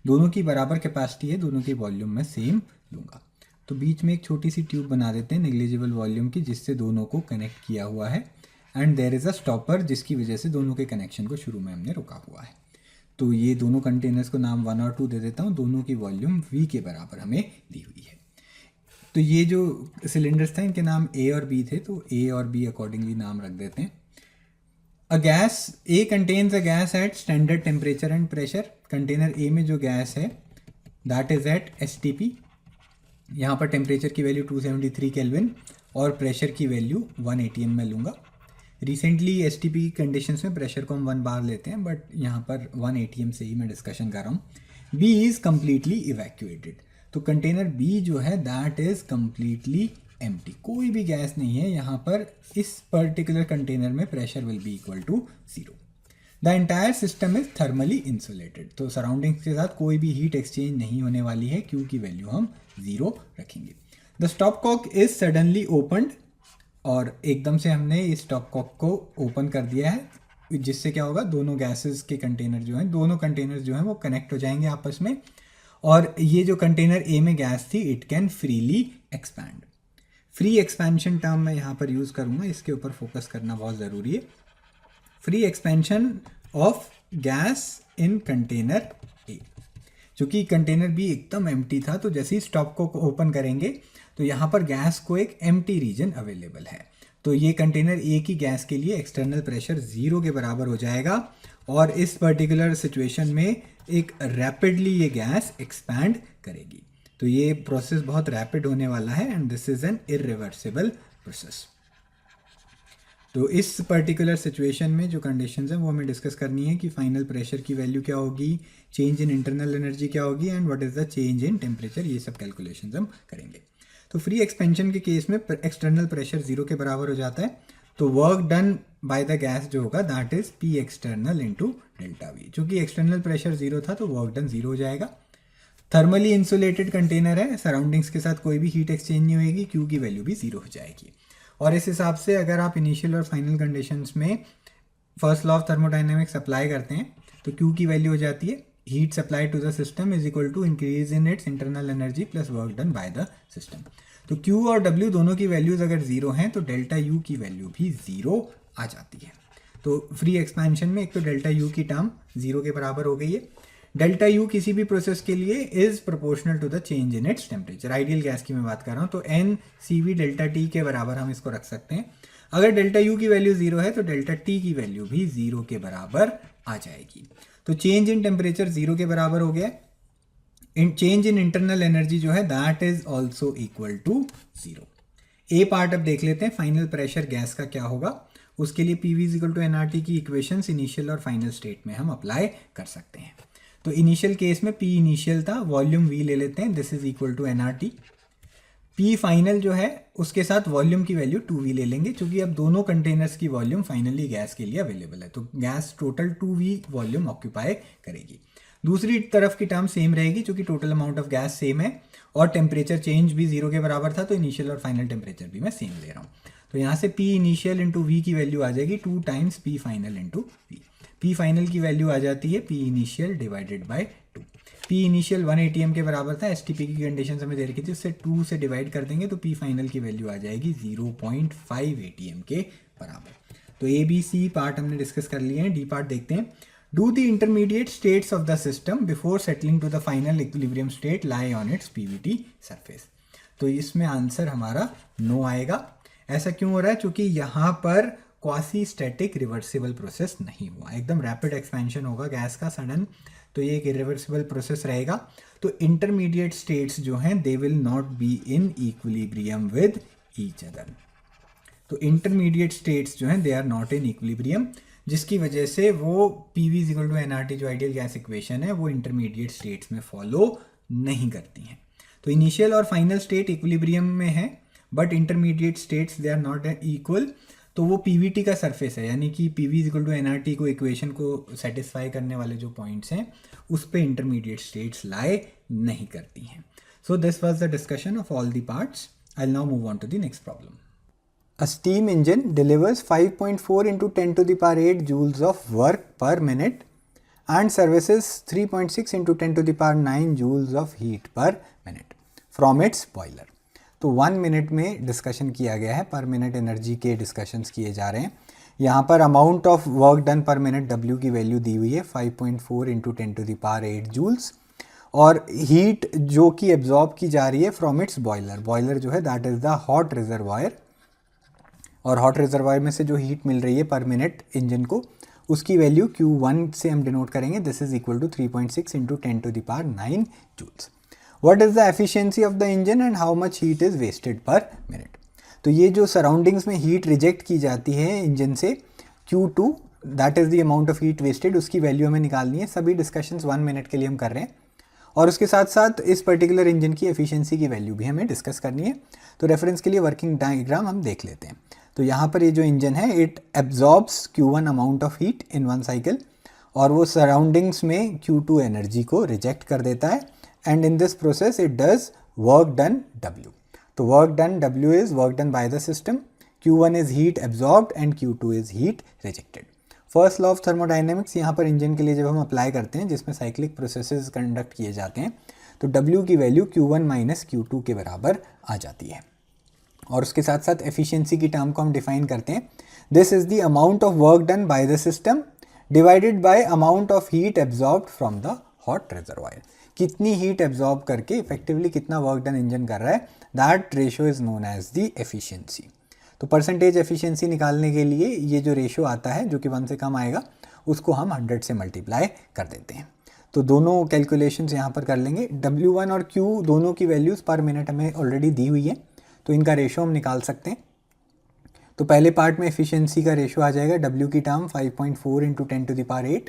दोनों की बराबर कैपेसिटी है, दोनों की वॉल्यूम मैं सेम लूँगा। तो बीच में एक छोटी सी ट्यूब बना देते हैं नेग्लिजिबल वॉल्यूम की, जिससे दोनों को कनेक्ट किया हुआ है, and there is a stopper जिसकी वजह से दोनों के कनेक्शन को शुरू में हमने रोका हुआ है। तो ये दोनों कंटेनर्स को नाम 1 और 2 दे देता हूँ, दोनों की वॉल्यूम V के बराबर हमें दी हुई है। तो ये जो सिलेंडर्स थे इनके नाम A और B थे, तो A और B अकॉर्डिंगली नाम रख देते हैं। A gas A contains a gas at standard temperature and pressure. Container A में जो गैस है दैट इज़ एट STP। यहाँ पर टेम्परेचर की वैल्यू 273 केल्विन और प्रेशर की वैल्यू 1 atm में लूँगा। रिसेंटली STP कंडीशंस में प्रेशर को हम 1 बार लेते हैं, बट यहाँ पर 1 atm से ही मैं डिस्कशन कर रहा हूँ। B इज़ कम्प्लीटली इवैक्यूएटेड, तो कंटेनर B जो है दैट इज़ कम्प्लीटली एम्प्टी, कोई भी गैस नहीं है यहाँ पर। इस पर्टिकुलर कंटेनर में pressure will be equal to 0। The entire system is thermally insulated, तो सराउंडिंग्स के साथ कोई भी हीट एक्सचेंज नहीं होने वाली है, क्यू की वैल्यू हम 0 रखेंगे। The stopcock is suddenly opened, और एकदम से हमने इस स्टॉप कॉक को ओपन कर दिया है, जिससे क्या होगा, दोनों गैसेस के कंटेनर जो हैं, दोनों कंटेनर जो हैं वो कनेक्ट हो जाएंगे आपस में, और ये जो कंटेनर ए में गैस थी it can freely expand. Free expansion term मैं यहाँ पर यूज़ करूँगा, इसके ऊपर फोकस करना बहुत ज़रूरी है। Free expansion of gas in container A, चूँकि कंटेनर बी एकदम एम्प्टी था, तो जैसे ही स्टॉप को ओपन करेंगे तो यहाँ पर गैस को एक एम्प्टी रीजन अवेलेबल है, तो ये कंटेनर ए की गैस के लिए एक्सटर्नल प्रेशर 0 के बराबर हो जाएगा, और इस पर्टिकुलर सिचुएशन में एक रैपिडली ये गैस एक्सपैंड करेगी। तो ये प्रोसेस बहुत रैपिड होने वाला है, and this is an irreversible process. तो इस पर्टिकुलर सिचुएशन में जो कंडीशंस हैं वो हमें डिस्कस करनी है कि फाइनल प्रेशर की वैल्यू क्या होगी, चेंज इन इंटरनल एनर्जी क्या होगी, and what is the change in temperature, ये सब कैलकुलेशंस हम करेंगे। तो फ्री एक्सपेंशन के केस में एक्सटर्नल प्रेशर 0 के बराबर हो जाता है, तो work done by the gas जो होगा that is P external into delta we. चूँकि एक्सटर्नल प्रेशर 0 था तो वर्क डन 0 हो जाएगा। थर्मली इंसुलेटेड कंटेनर है, सराउंडिंग्स के साथ कोई भी हीट एक्सचेंज नहीं होगी, क्यू की वैल्यू भी 0 हो जाएगी। और इस हिसाब से अगर आप इनिशियल और फाइनल कंडीशंस में first law of thermodynamics apply करते हैं तो क्यू की वैल्यू हो जाती है heat supply to the system is equal to increase in its internal energy plus work done by the system. तो Q और W दोनों की वैल्यूज अगर 0 हैं तो डेल्टा U की वैल्यू भी 0 आ जाती है। तो फ्री एक्सपेंशन में एक तो डेल्टा U की टर्म 0 के बराबर हो गई है। डेल्टा U किसी भी प्रोसेस के लिए is proportional to the change in its temperature. Ideal gas की मैं बात कर रहा हूँ, तो N CV डेल्टा T के बराबर हम इसको रख सकते हैं। अगर डेल्टा U की वैल्यू 0 है तो डेल्टा T की वैल्यू भी 0 के बराबर आ जाएगी। तो चेंज इन टेम्परेचर 0 के बराबर हो गया। चेंज इन इंटरनल एनर्जी जो है that is also equal to 0। A part अब देख लेते हैं, फाइनल प्रेशर गैस का क्या होगा। उसके लिए P V is equal to NRT की इक्वेशंस इनिशियल और फाइनल स्टेट में हम अप्लाई कर सकते हैं। तो इनिशियल केस में पी इनिशियल था, वॉल्यूम वी ले लेते हैं, this is equal to NRT. P final जो है उसके साथ वॉल्यूम की वैल्यू 2v ले लेंगे, क्योंकि अब दोनों कंटेनर्स की वॉल्यूम फाइनली गैस के लिए अवेलेबल है, तो gas total 2v volume occupy करेगी। दूसरी तरफ की टर्म सेम रहेगी, क्योंकि total amount of gas same है और टेम्परेचर चेंज भी 0 के बराबर था, तो इनिशियल और फाइनल टेम्परेचर भी मैं सेम ले रहा हूँ। तो यहाँ से पी इनिशियल इंटू वी की वैल्यू आ जाएगी 2 times P final into V. P final की वैल्यू आ जाती है P initial divided by 2। P initial 1 ATM के बराबर था, एसटीपी की कंडीशन हमें दे रखी थी, उससे 2 से डिवाइड कर देंगे तो पी फाइनल की वैल्यू आ जाएगी 0.5 ATM के बराबर। तो ए बी सी पार्ट हमने डिस्कस कर लिए हैं। डी पार्ट देखते हैं। Do the intermediate states of the system before settling to the final equilibrium state lie on its PVT surface. तो इसमें आंसर हमारा नो आएगा। ऐसा क्यों हो रहा है? क्योंकि यहाँ पर क्वासी स्टैटिक रिवर्सिबल प्रोसेस नहीं हुआ, एकदम रैपिड एक्सपेंशन होगा गैस का सडन, तो ये एक इरिवर्सिबल प्रोसेस रहेगा। तो इंटरमीडिएट स्टेट्स जो हैं they will not be in equilibrium with each other. तो इंटरमीडिएट स्टेट्स जो हैं they are not in equilibrium, जिसकी वजह से वो PV is equal to NRT जो आइडियल गैस इक्वेशन है वो इंटरमीडिएट स्टेट्स में फॉलो नहीं करती हैं। तो इनिशियल और फाइनल स्टेट इक्विलिब्रियम में है, but intermediate states they are not equal, तो वो पीवीटी का सरफेस है, यानी कि PV is equal to NRT को इक्वेशन को सेटिस्फाई करने वाले जो पॉइंट्स हैं उस पे इंटरमीडिएट स्टेट्स लाई नहीं करती हैं। So this was the discussion of all the parts. I will now move on to the next problem. A steam engine delivers 5.4 into 10 to the power 8 joules of work per minute and services 3.6 into 10 to the power 9 joules of heat per minute from its boiler। तो 1 minute में discussion किया गया है, पर minute energy के discussions किए जा रहे हैं। यहाँ पर amount of work done per minute W की वैल्यू दी हुई है 5.4 into 10 to the power 8 joules, और हीट जो कि एब्जॉर्ब की जा रही है फ्रॉम इट्स बॉयलर। बॉयलर जो है that is the hot reservoir, और हॉट रिजर्वायर में से जो हीट मिल रही है पर मिनट इंजन को, उसकी वैल्यू Q1 से हम डिनोट करेंगे, this is equal to 3.6 into 10 to the power 9 joules. What is the efficiency of the engine and how much heat is wasted per minute. तो ये जो सराउंडिंग्स में हीट रिजेक्ट की जाती है इंजन से, Q2 that is the amount of heat wasted, उसकी value हमें निकालनी है। सभी डिस्कशंस 1 मिनट के लिए हम कर रहे हैं। और उसके साथ साथ इस पर्टिकुलर इंजन की एफिशिएंसी की वैल्यू भी हमें डिस्कस करनी है। तो रेफरेंस के लिए वर्किंग डायग्राम हम देख लेते हैं। तो यहाँ पर ये जो इंजन है it absorbs Q1 amount of heat in one cycle, और वो सराउंडिंग्स में Q2 एनर्जी को रिजेक्ट कर देता है, and in this process it does work done W। तो work done W is work done by the system, Q1 is heat absorbed and Q2 is heat rejected. First law of thermodynamics यहाँ पर engine के लिए जब हम apply करते हैं जिसमें साइक्लिक प्रोसेसेस कंडक्ट किए जाते हैं, तो W की वैल्यू Q1 माइनस Q2 के बराबर आ जाती है। और उसके साथ साथ एफिशिएंसी की टर्म को हम डिफाइन करते हैं, this is the amount of work done by the system divided by amount of heat absorbed from the hot reservoir. कितनी हीट एब्जॉर्ब करके इफेक्टिवली कितना वर्क डन इंजन कर रहा है, that ratio is known as the efficiency. तो percentage efficiency निकालने के लिए ये जो रेशो आता है जो कि 1 से कम आएगा, उसको हम 100 से मल्टीप्लाई कर देते हैं। तो दोनों कैलकुलेशंस यहाँ पर कर लेंगे। W1 और Q दोनों की वैल्यूज़ पर मिनट हमें ऑलरेडी दी हुई है, तो इनका रेशो हम निकाल सकते हैं। तो पहले पार्ट में एफिशिएंसी का रेशो आ जाएगा W की टर्म 5.4 इंटू 10⁸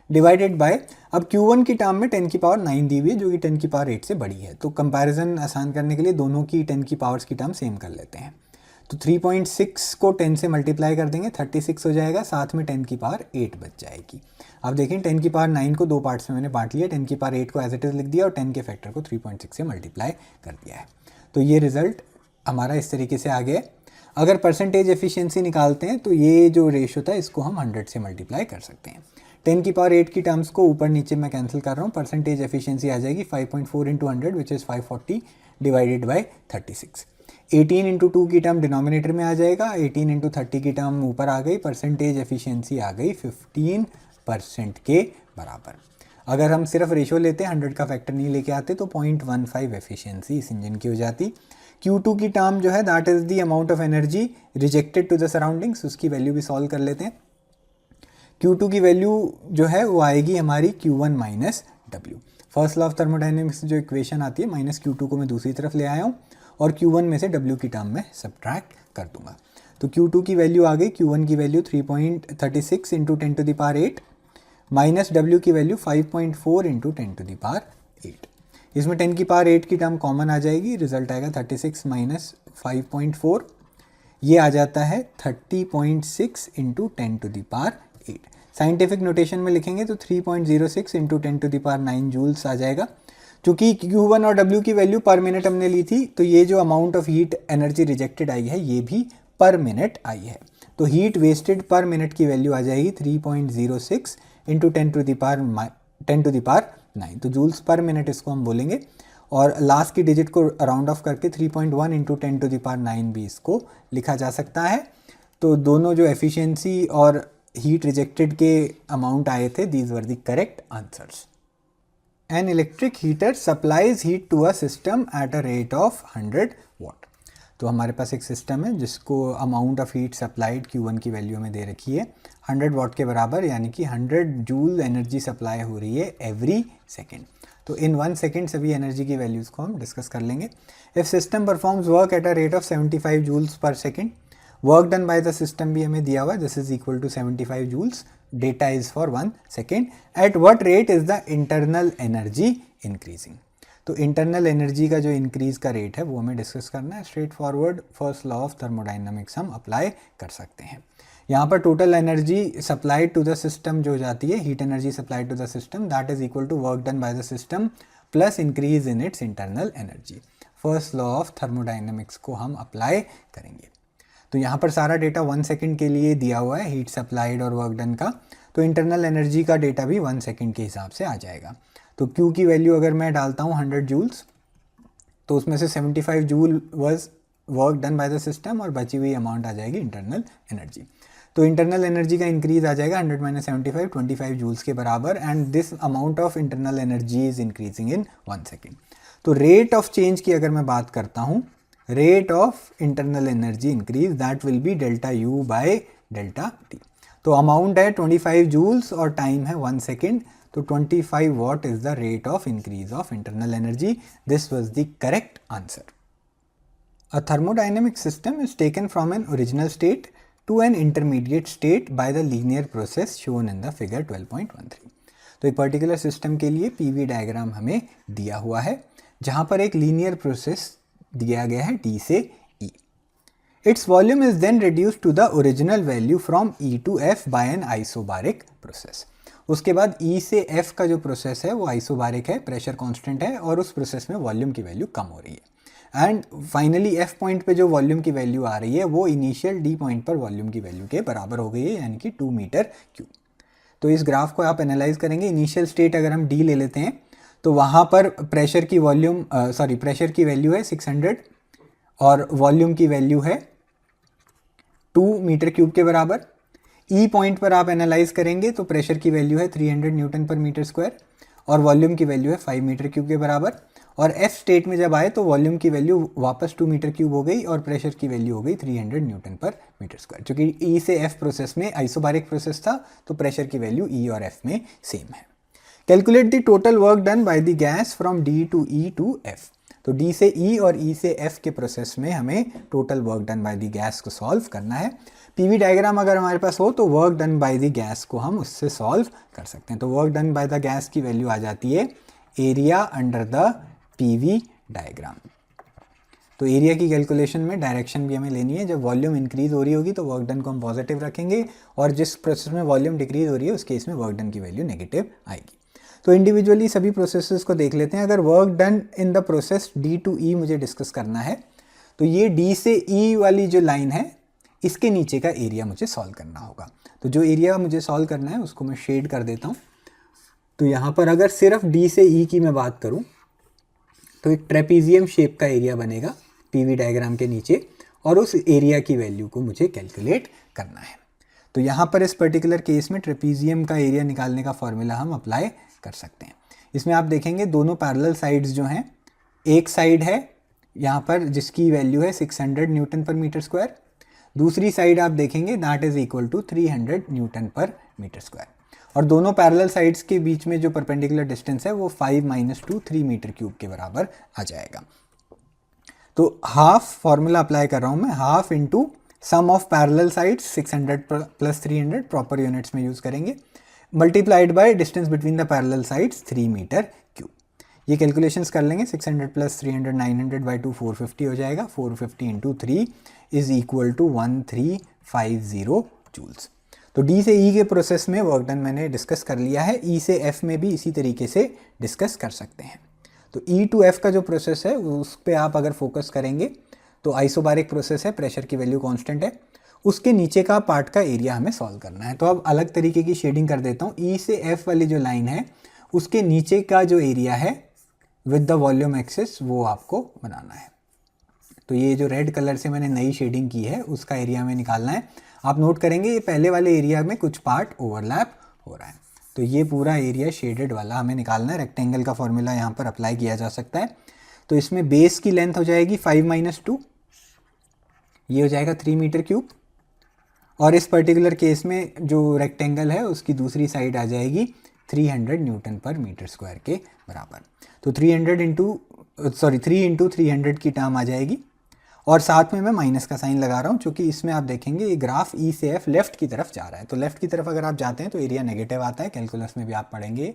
डिवाइडेड बाय, अब Q1 की टर्म में 10⁹ दी हुई है जो कि 10⁸ से बड़ी है। तो कंपैरिजन आसान करने के लिए दोनों की 10 की पावर्स की टर्म सेम कर लेते हैं। तो 3.6 को 10 से मल्टीप्लाई कर देंगे, 36 हो जाएगा, साथ में 10⁸ बच जाएगी। अब देखें 10⁹ को दो पार्ट्स में मैंने बांट लिया, 10⁸ को एज इट इज़ लिख दिया और 10 के फैक्टर को 3.6 से मल्टीप्लाई कर दिया है। तो ये रिजल्ट हमारा इस तरीके से आ गया। अगर परसेंटेज एफिशिएंसी निकालते हैं तो ये जो रेशो था इसको हम 100 से मल्टीप्लाई कर सकते हैं। 10⁸ की टर्म्स को ऊपर नीचे मैं कैंसिल कर रहा हूँ, परसेंटेज एफिशिएंसी आ जाएगी 5.4 into 100 which is 540 divided by 36। 18 into 2 की टर्म डिनोमिनेटर में आ जाएगा, 18 इंटू 30 की टर्म ऊपर आ गई, परसेंटेज एफिशिएंसी आ गई 15% के बराबर। अगर हम सिर्फ रेशो लेते हैं, 100 का फैक्टर नहीं लेके आते, तो 0.15 एफिशिएंसी इस इंजन की हो जाती। Q2 की टर्म जो है that is the amount of energy rejected to the surroundings, उसकी वैल्यू भी सॉल्व कर लेते हैं। Q2 की वैल्यू जो है वो आएगी हमारी Q1 minus W। First law of thermodynamics जो इक्वेशन आती है, माइनस Q2 को मैं दूसरी तरफ ले आया हूँ और Q1 में से W की टर्म में सब्ट्रैक्ट कर दूंगा। तो Q2 की वैल्यू आ गई, Q1 की वैल्यू 3.36 इंटू 10⁸ माइनस W की वैल्यू 5.4 इंटू 10⁸। इसमें 10⁸ की टर्म कॉमन आ जाएगी, रिजल्ट आएगा 36 माइनस 5.4, ये आ जाता है 30.6 इंटू 10⁸। साइंटिफिक नोटेशन में लिखेंगे तो 3.06 इंटू 10⁹ जूल्स आ जाएगा। चूँकि Q1 और W की वैल्यू पर मिनट हमने ली थी, तो ये जो amount of heat energy rejected आई है ये भी पर मिनट आई है। तो हीट वेस्टेड पर मिनट की वैल्यू आ जाएगी 3.06 इंटू 10⁹ तो जूल्स पर मिनट इसको हम बोलेंगे। और लास्ट की डिजिट को राउंड ऑफ करके 3.1 इंटू 10⁹ भी इसको लिखा जा सकता है। तो दोनों जो एफिशिएंसी और हीट रिजेक्टेड के अमाउंट आए थे, these were the correct answers. An electric heater supplies heat to a system at a rate of 100 watt. तो हमारे पास एक सिस्टम है जिसको amount of heat supplied Q1 की वैल्यू में दे रखी है 100 वाट के बराबर, यानी कि 100 जूल एनर्जी सप्लाई हो रही है एवरी सेकेंड। तो इन 1 सेकेंड सभी एनर्जी की वैल्यूज़ को हम डिस्कस कर लेंगे। If system performs work at a rate of 75 joules per second, work done by the system भी हमें दिया हुआ है, this is equal to 75 joules, data is for 1 second, at what rate is the internal energy increasing. तो internal energy का जो increase का rate है वो हमें डिस्कस करना है। Straightforward first law of thermodynamics हम अप्लाई कर सकते हैं। यहाँ पर total energy supplied to the system जो जाती है, heat energy supplied to the system, that is equal to work done by the system plus increase in its internal energy. First law of thermodynamics को हम apply करेंगे। तो यहाँ पर सारा डेटा 1 सेकेंड के लिए दिया हुआ है, हीट सप्लाइड और वर्क डन का। तो इंटरनल एनर्जी का डेटा भी 1 सेकेंड के हिसाब से आ जाएगा। तो Q की वैल्यू अगर मैं डालता हूँ 100 जूल्स, तो उसमें से 75 joule was work done by the system और बची हुई अमाउंट आ जाएगी इंटरनल एनर्जी। तो इंटरनल एनर्जी का इंक्रीज आ जाएगा 100 माइनस 75, 25 जूल्स के बराबर, and this amount of internal energy is increasing in 1 second. तो रेट ऑफ चेंज की अगर मैं बात करता हूँ, rate of internal energy increase that will B delta U by delta T। तो अमाउंट है 25 जूल्स और टाइम है 1 सेकेंड, तो 25 watt is the rate of increase of internal energy. This was the correct answer. A thermodynamic system is taken from an original state to an intermediate state by the linear process shown in the figure 12.13. तो एक particular system के लिए PV diagram हमें दिया हुआ है जहाँ पर एक लीनियर प्रोसेस दिया गया है D से E. Its volume is then reduced to the original value from E to F by an isobaric process. उसके बाद E से F का जो प्रोसेस है वो आइसोबारिक है, प्रेशर कांस्टेंट है और उस प्रोसेस में वॉल्यूम की वैल्यू कम हो रही है एंड फाइनली F पॉइंट पे जो वॉल्यूम की वैल्यू आ रही है वो इनिशियल D पॉइंट पर वॉल्यूम की वैल्यू के बराबर हो गई है, यानी कि 2 मीटर क्यूब. तो इस ग्राफ को आप एनालाइज करेंगे. इनिशियल स्टेट अगर हम D ले लेते हैं तो वहाँ पर प्रेशर की वैल्यू है 600 और वॉल्यूम की वैल्यू है 2 मीटर क्यूब के बराबर. ई पॉइंट पर आप एनालाइज करेंगे तो प्रेशर की वैल्यू है 300 न्यूटन पर मीटर स्क्वायर और वॉल्यूम की वैल्यू है 5 मीटर क्यूब के बराबर. और एफ स्टेट में जब आए तो वॉल्यूम की वैल्यू वापस 2 मीटर क्यूब हो गई और प्रेशर की वैल्यू हो गई 300 न्यूटन पर मीटर स्क्वायर. क्योंकि ई से एफ प्रोसेस में आइसोबारिक प्रोसेस था तो प्रेशर की वैल्यू ई और एफ में सेम है. Calculate the total work done by the gas from D to E to F. तो डी से ई और ई से एफ के प्रोसेस में हमें total work done by the gas को सॉल्व करना है. पीवी डायग्राम अगर हमारे पास हो तो work done by the gas को हम उससे सॉल्व कर सकते हैं. तो work done by the gas की वैल्यू आ जाती है area under the PV diagram. तो एरिया की कैलकुलेशन में डायरेक्शन भी हमें लेनी है. जब वॉल्यूम इंक्रीज हो रही होगी तो वर्क डन को हम पॉजिटिव रखेंगे और जिस प्रोसेस में वॉल्यूम डिक्रीज हो रही है उस केस में वर्क डन की वैल्यू नेगेटिव आएगी. तो इंडिविजुअली सभी प्रोसेसेस को देख लेते हैं. अगर work done in the process D to E मुझे डिस्कस करना है तो ये डी से ई वाली जो लाइन है इसके नीचे का एरिया मुझे सॉल्व करना होगा. तो जो एरिया मुझे सॉल्व करना है उसको मैं शेड कर देता हूँ. तो यहाँ पर अगर सिर्फ डी से ई की मैं बात करूँ तो एक ट्रेपीजियम शेप का एरिया बनेगा पीवी डायग्राम के नीचे और उस एरिया की वैल्यू को मुझे कैलकुलेट करना है. तो यहाँ पर इस पर्टिकुलर केस में ट्रेपीजियम का एरिया निकालने का फॉर्मूला हम अप्लाई कर सकते हैं. इसमें आप देखेंगे दोनों पैरेलल साइड्स जो हैं, एक साइड है यहाँ पर जिसकी वैल्यू है 600 न्यूटन पर मीटर स्क्वायर, दूसरी साइड आप देखेंगे that is equal to 300 newton per metre square और दोनों पैरेलल साइड्स के बीच में जो परपेंडिकुलर डिस्टेंस है वो 5 - 2 3 मीटर क्यूब के बराबर आ जाएगा. तो हाफ फॉर्मूला अप्लाई कर रहा हूँ मैं, half into sum of parallel sides 600 plus 300 proper units में यूज़ करेंगे multiplied by distance between the parallel sides 3 metre cube. ये कैलकुलेशंस कर लेंगे. 600 प्लस 300 900 बाई 2 450 हो जाएगा. 450 into 3 is equal to 1350 joules. तो डी से ई के प्रोसेस में वर्क डन मैंने डिस्कस कर लिया है. ई से एफ में भी इसी तरीके से डिस्कस कर सकते हैं. तो ई टू एफ का जो प्रोसेस है उस पर आप अगर फोकस करेंगे तो आइसोबारिक प्रोसेस है, प्रेशर की वैल्यू कांस्टेंट है, उसके नीचे का पार्ट का एरिया हमें सॉल्व करना है. तो अब अलग तरीके की शेडिंग कर देता हूँ. ई से एफ वाली जो लाइन है उसके नीचे का जो एरिया है विद द वॉल्यूम एक्सिस वो आपको बनाना है. तो ये जो रेड कलर से मैंने नई शेडिंग की है उसका एरिया हमें निकालना है. आप नोट करेंगे ये पहले वाले एरिया में कुछ पार्ट ओवरलैप हो रहा है. तो ये पूरा एरिया शेडेड वाला हमें निकालना है. रेक्टेंगल का फॉर्मूला यहाँ पर अप्लाई किया जा सकता है. तो इसमें बेस की लेंथ हो जाएगी 5 - 2, ये हो जाएगा 3 मीटर क्यूब और इस पर्टिकुलर केस में जो रेक्टेंगल है उसकी दूसरी साइड आ जाएगी 300 न्यूटन पर मीटर स्क्वायर के बराबर. तो 3 इंटू 300 की टर्म आ जाएगी और साथ में मैं माइनस का साइन लगा रहा हूँ क्योंकि इसमें आप देखेंगे ये ग्राफ ई से एफ लेफ्ट की तरफ जा रहा है. तो लेफ्ट की तरफ अगर आप जाते हैं तो एरिया नेगेटिव आता है, कैलकुलस में भी आप पढ़ेंगे.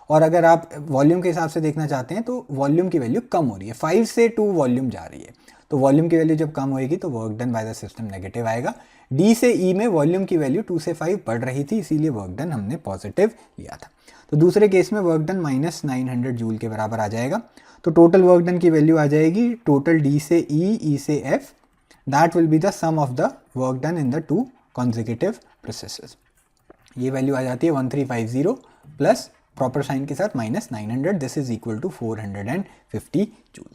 और अगर आप वॉल्यूम के हिसाब से देखना चाहते हैं तो वॉल्यूम की वैल्यू कम हो रही है, 5 से 2 वॉल्यूम जा रही है. तो वॉल्यूम की वैल्यू जब कम होएगी तो work done by the system negative आएगा. डी से ई में वॉल्यूम की वैल्यू 2 से 5 बढ़ रही थी इसीलिए वर्क डन हमने पॉजिटिव लिया था. तो दूसरे केस में वर्क डन -900 जूल के बराबर आ जाएगा. तो टोटल वर्क डन की वैल्यू आ जाएगी टोटल डी से ई से F, that will be the sum of the work done in the 2 consecutive processes. ये वैल्यू आ जाती है 1350 प्लस प्रॉपर साइन के साथ -900, this is equal to 450 joule.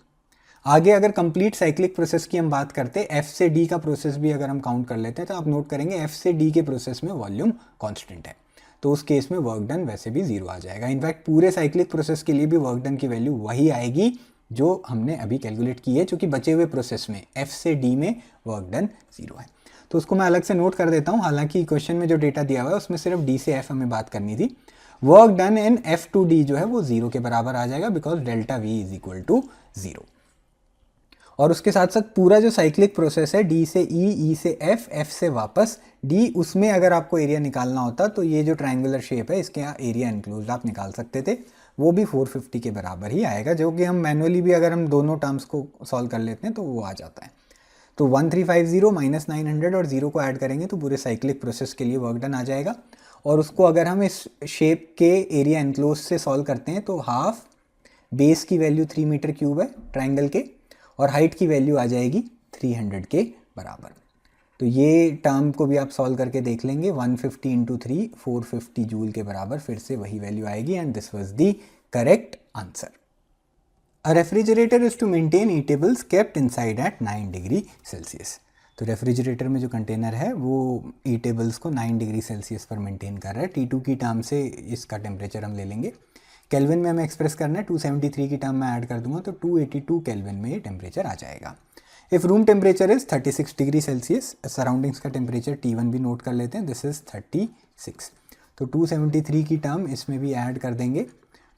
आगे अगर कंप्लीट साइक्लिक प्रोसेस की हम बात करते हैं, एफ से डी का प्रोसेस भी अगर हम काउंट कर लेते हैं तो आप नोट करेंगे एफ से डी के प्रोसेस में वॉल्यूम कांस्टेंट है तो उस केस में वर्क डन वैसे भी 0 आ जाएगा. इनफैक्ट पूरे साइक्लिक प्रोसेस के लिए भी वर्क डन की वैल्यू वही आएगी जो हमने अभी कैलकुलेट की है, क्योंकि बचे हुए प्रोसेस में एफ से डी में वर्क डन 0 है. तो उसको मैं अलग से नोट कर देता हूँ. हालांकि क्वेश्चन में जो डेटा दिया हुआ है उसमें सिर्फ डी से एफ हमें बात करनी थी. Work done in F to D जो है वो 0 के बराबर आ जाएगा because delta V is equal to 0. और उसके साथ साथ पूरा जो साइक्लिक प्रोसेस है डी से ई, ई से एफ, एफ से वापस डी, उसमें अगर आपको एरिया निकालना होता तो ये जो ट्रायंगुलर शेप है इसके यहाँ एरिया इंक्लूड आप निकाल सकते थे, वो भी 450 के बराबर ही आएगा, जो कि हम मैनुअली भी अगर हम दोनों टर्म्स को सॉल्व कर लेते हैं तो वो आ जाता है। तो 1350 माइनस 900 और 0 को ऐड करेंगे तो पूरे साइक्लिक प्रोसेस के लिए वर्क डन आ जाएगा। और उसको अगर हम इस शेप के एरिया एनक्लोज से सॉल्व करते हैं तो हाफ बेस की वैल्यू 3 मीटर क्यूब है ट्रायंगल के, और हाइट की वैल्यू आ जाएगी 300 के बराबर। तो ये टर्म को भी आप सॉल्व करके देख लेंगे, 150 इंटू 3 450 जूल के बराबर फिर से वही वैल्यू आएगी, and this was the correct answer. A refrigerator is to maintain eatables kept inside at 9 degree Celsius. तो रेफ्रिजरेटर में जो कंटेनर है वो ईटेबल्स को 9 डिग्री सेल्सियस पर मेंटेन कर रहा है। T2 की टर्म से इसका टेम्परेचर हम ले लेंगे, केल्विन में हमें एक्सप्रेस करना है, 273 की टर्म में ऐड कर दूंगा तो 282 केल्विन में ये टेम्परेचर आ जाएगा। If room temperature is 36 degree Celsius, surroundings का टेम्परेचर T1 भी नोट कर लेते हैं, दिस इज 36। तो 273 की टर्म इसमें भी ऐड कर देंगे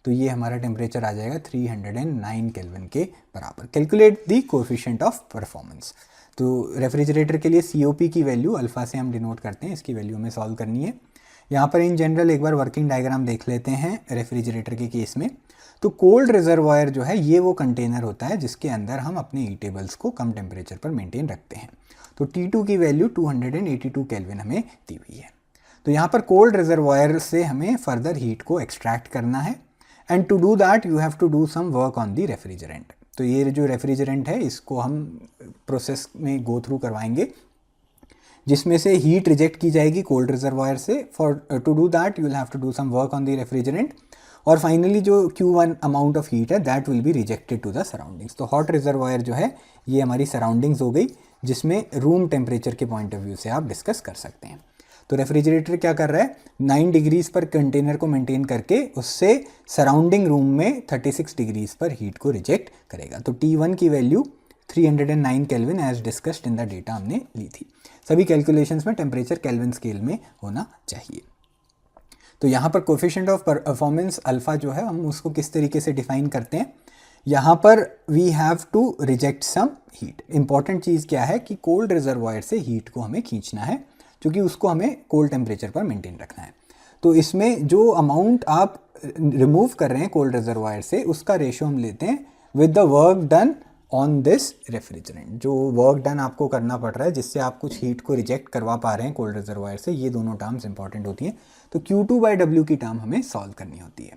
तो ये हमारा टेम्परेचर आ जाएगा 309 केल्विन के बराबर। Calculate the coefficient of performance. तो रेफ्रिजरेटर के लिए COP की वैल्यू अल्फ़ा से हम डिनोट करते हैं, इसकी वैल्यू हमें सॉल्व करनी है। यहाँ पर इन जनरल एक बार वर्किंग डायग्राम देख लेते हैं रेफ्रिजरेटर के केस में। तो कोल्ड रिजर्वायर जो है ये वो कंटेनर होता है जिसके अंदर हम अपने ईटेबल्स को कम टेम्परेचर पर मेंटेन रखते हैं। तो T2 की वैल्यू 282 केल्विन हमें दी हुई है। तो यहाँ पर कोल्ड रिजर्वायर से हमें फर्दर हीट को एक्सट्रैक्ट करना है, and to do that you have to do some work on the refrigerant. तो ये जो रेफ्रिजरेंट है इसको हम प्रोसेस में गो थ्रू करवाएंगे जिसमें से हीट रिजेक्ट की जाएगी कोल्ड रिजर्वायर से। For to do that you will have to do some work on the refrigerant, और फाइनली जो Q1 अमाउंट ऑफ हीट है that will be rejected to the surroundings. तो हॉट रिजर्वायर जो है ये हमारी सराउंडिंग्स हो गई, जिसमें रूम टेम्परेचर के पॉइंट ऑफ व्यू से आप डिस्कस कर सकते हैं। तो रेफ्रिजरेटर क्या कर रहा है, 9 डिग्रीज पर कंटेनर को मेंटेन करके उससे सराउंडिंग रूम में 36 डिग्रीज पर हीट को रिजेक्ट करेगा। तो T1 की value 309 kelvin as discussed in the data हमने ली थी। सभी कैलकुलेशंस में टेम्परेचर केल्विन स्केल में होना चाहिए। तो यहाँ पर कोएफिशिएंट ऑफ परफॉर्मेंस अल्फा जो है हम उसको किस तरीके से डिफाइन करते हैं, यहाँ पर we have to reject some heat. Important चीज़ क्या है कि कोल्ड रिजर्वायर से हीट को हमें खींचना है क्योंकि उसको हमें कोल्ड टेम्परेचर पर मेंटेन रखना है। तो इसमें जो अमाउंट आप रिमूव कर रहे हैं कोल्ड रिजर्वायर से उसका रेशो हम लेते हैं with the work done on this refrigerant. जो वर्क डन आपको करना पड़ रहा है जिससे आप कुछ हीट को रिजेक्ट करवा पा रहे हैं कोल्ड रिजर्वायर से, ये दोनों टर्म्स इंपॉर्टेंट होती हैं। तो Q2/W की टर्म हमें सॉल्व करनी होती है,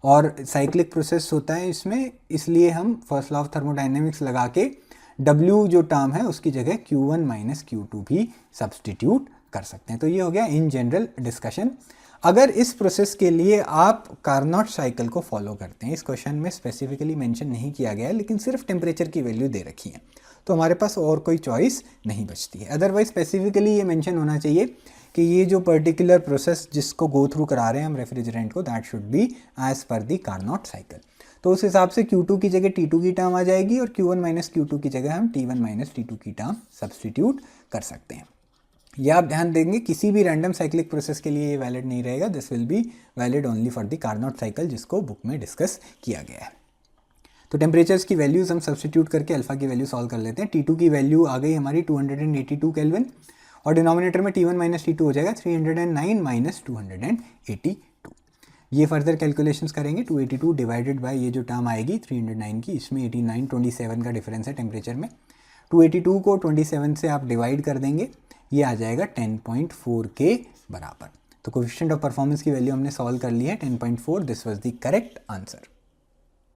और साइक्लिक प्रोसेस होता है इसमें, इसलिए हम फर्स्ट लॉ ऑफ थर्मोडाइनमिक्स लगा के W जो टर्म है उसकी जगह Q1 माइनस Q2 भी सब्सटीट्यूट कर सकते हैं। तो ये हो गया इन जनरल डिस्कशन। अगर इस प्रोसेस के लिए आप कार्नोट साइकिल को फॉलो करते हैं, इस क्वेश्चन में स्पेसिफिकली मेंशन नहीं किया गया है लेकिन सिर्फ टेम्परेचर की वैल्यू दे रखी है, तो हमारे पास और कोई चॉइस नहीं बचती है। अदरवाइज स्पेसिफिकली ये मेंशन होना चाहिए कि ये जो पर्टिकुलर प्रोसेस जिसको गो थ्रू करा रहे हैं हम रेफ्रिजरेंट को, that should be as per the Carnot cycle. तो उस हिसाब से Q2 की जगह T2 की टर्म आ जाएगी और Q1 माइनस Q2 की जगह हम T1 माइनस T2 की टर्म सब्सटीट्यूट कर सकते हैं। यह आप ध्यान देंगे किसी भी रैंडम साइक्लिक प्रोसेस के लिए ये वैलिड नहीं रहेगा, this will be valid only for the Carnot cycle जिसको बुक में डिस्कस किया गया है। तो टेम्परेचर्स की वैल्यूज हम सब्सटीट्यूट करके अल्फा की वैल्यू सॉल्व कर लेते हैं। T2 की वैल्यू आ गई हमारी 282 केल्विन, और डिनोमिनेटर में T1 माइनस T2 हो जाएगा 309 माइनस 282। ये फर्दर कैलकुलेशंस करेंगे, 282 डिवाइडेड बाय ये जो टर्म आएगी 309 की, इसमें 89 27 का डिफरेंस है टेम्परेचर में। 282 को 27 से आप डिवाइड कर देंगे, ये आ जाएगा 10.4 के बराबर। तो कोएफिशिएंट ऑफ परफॉर्मेंस की वैल्यू हमने सॉल्व कर ली है 10.4, this was the correct answer.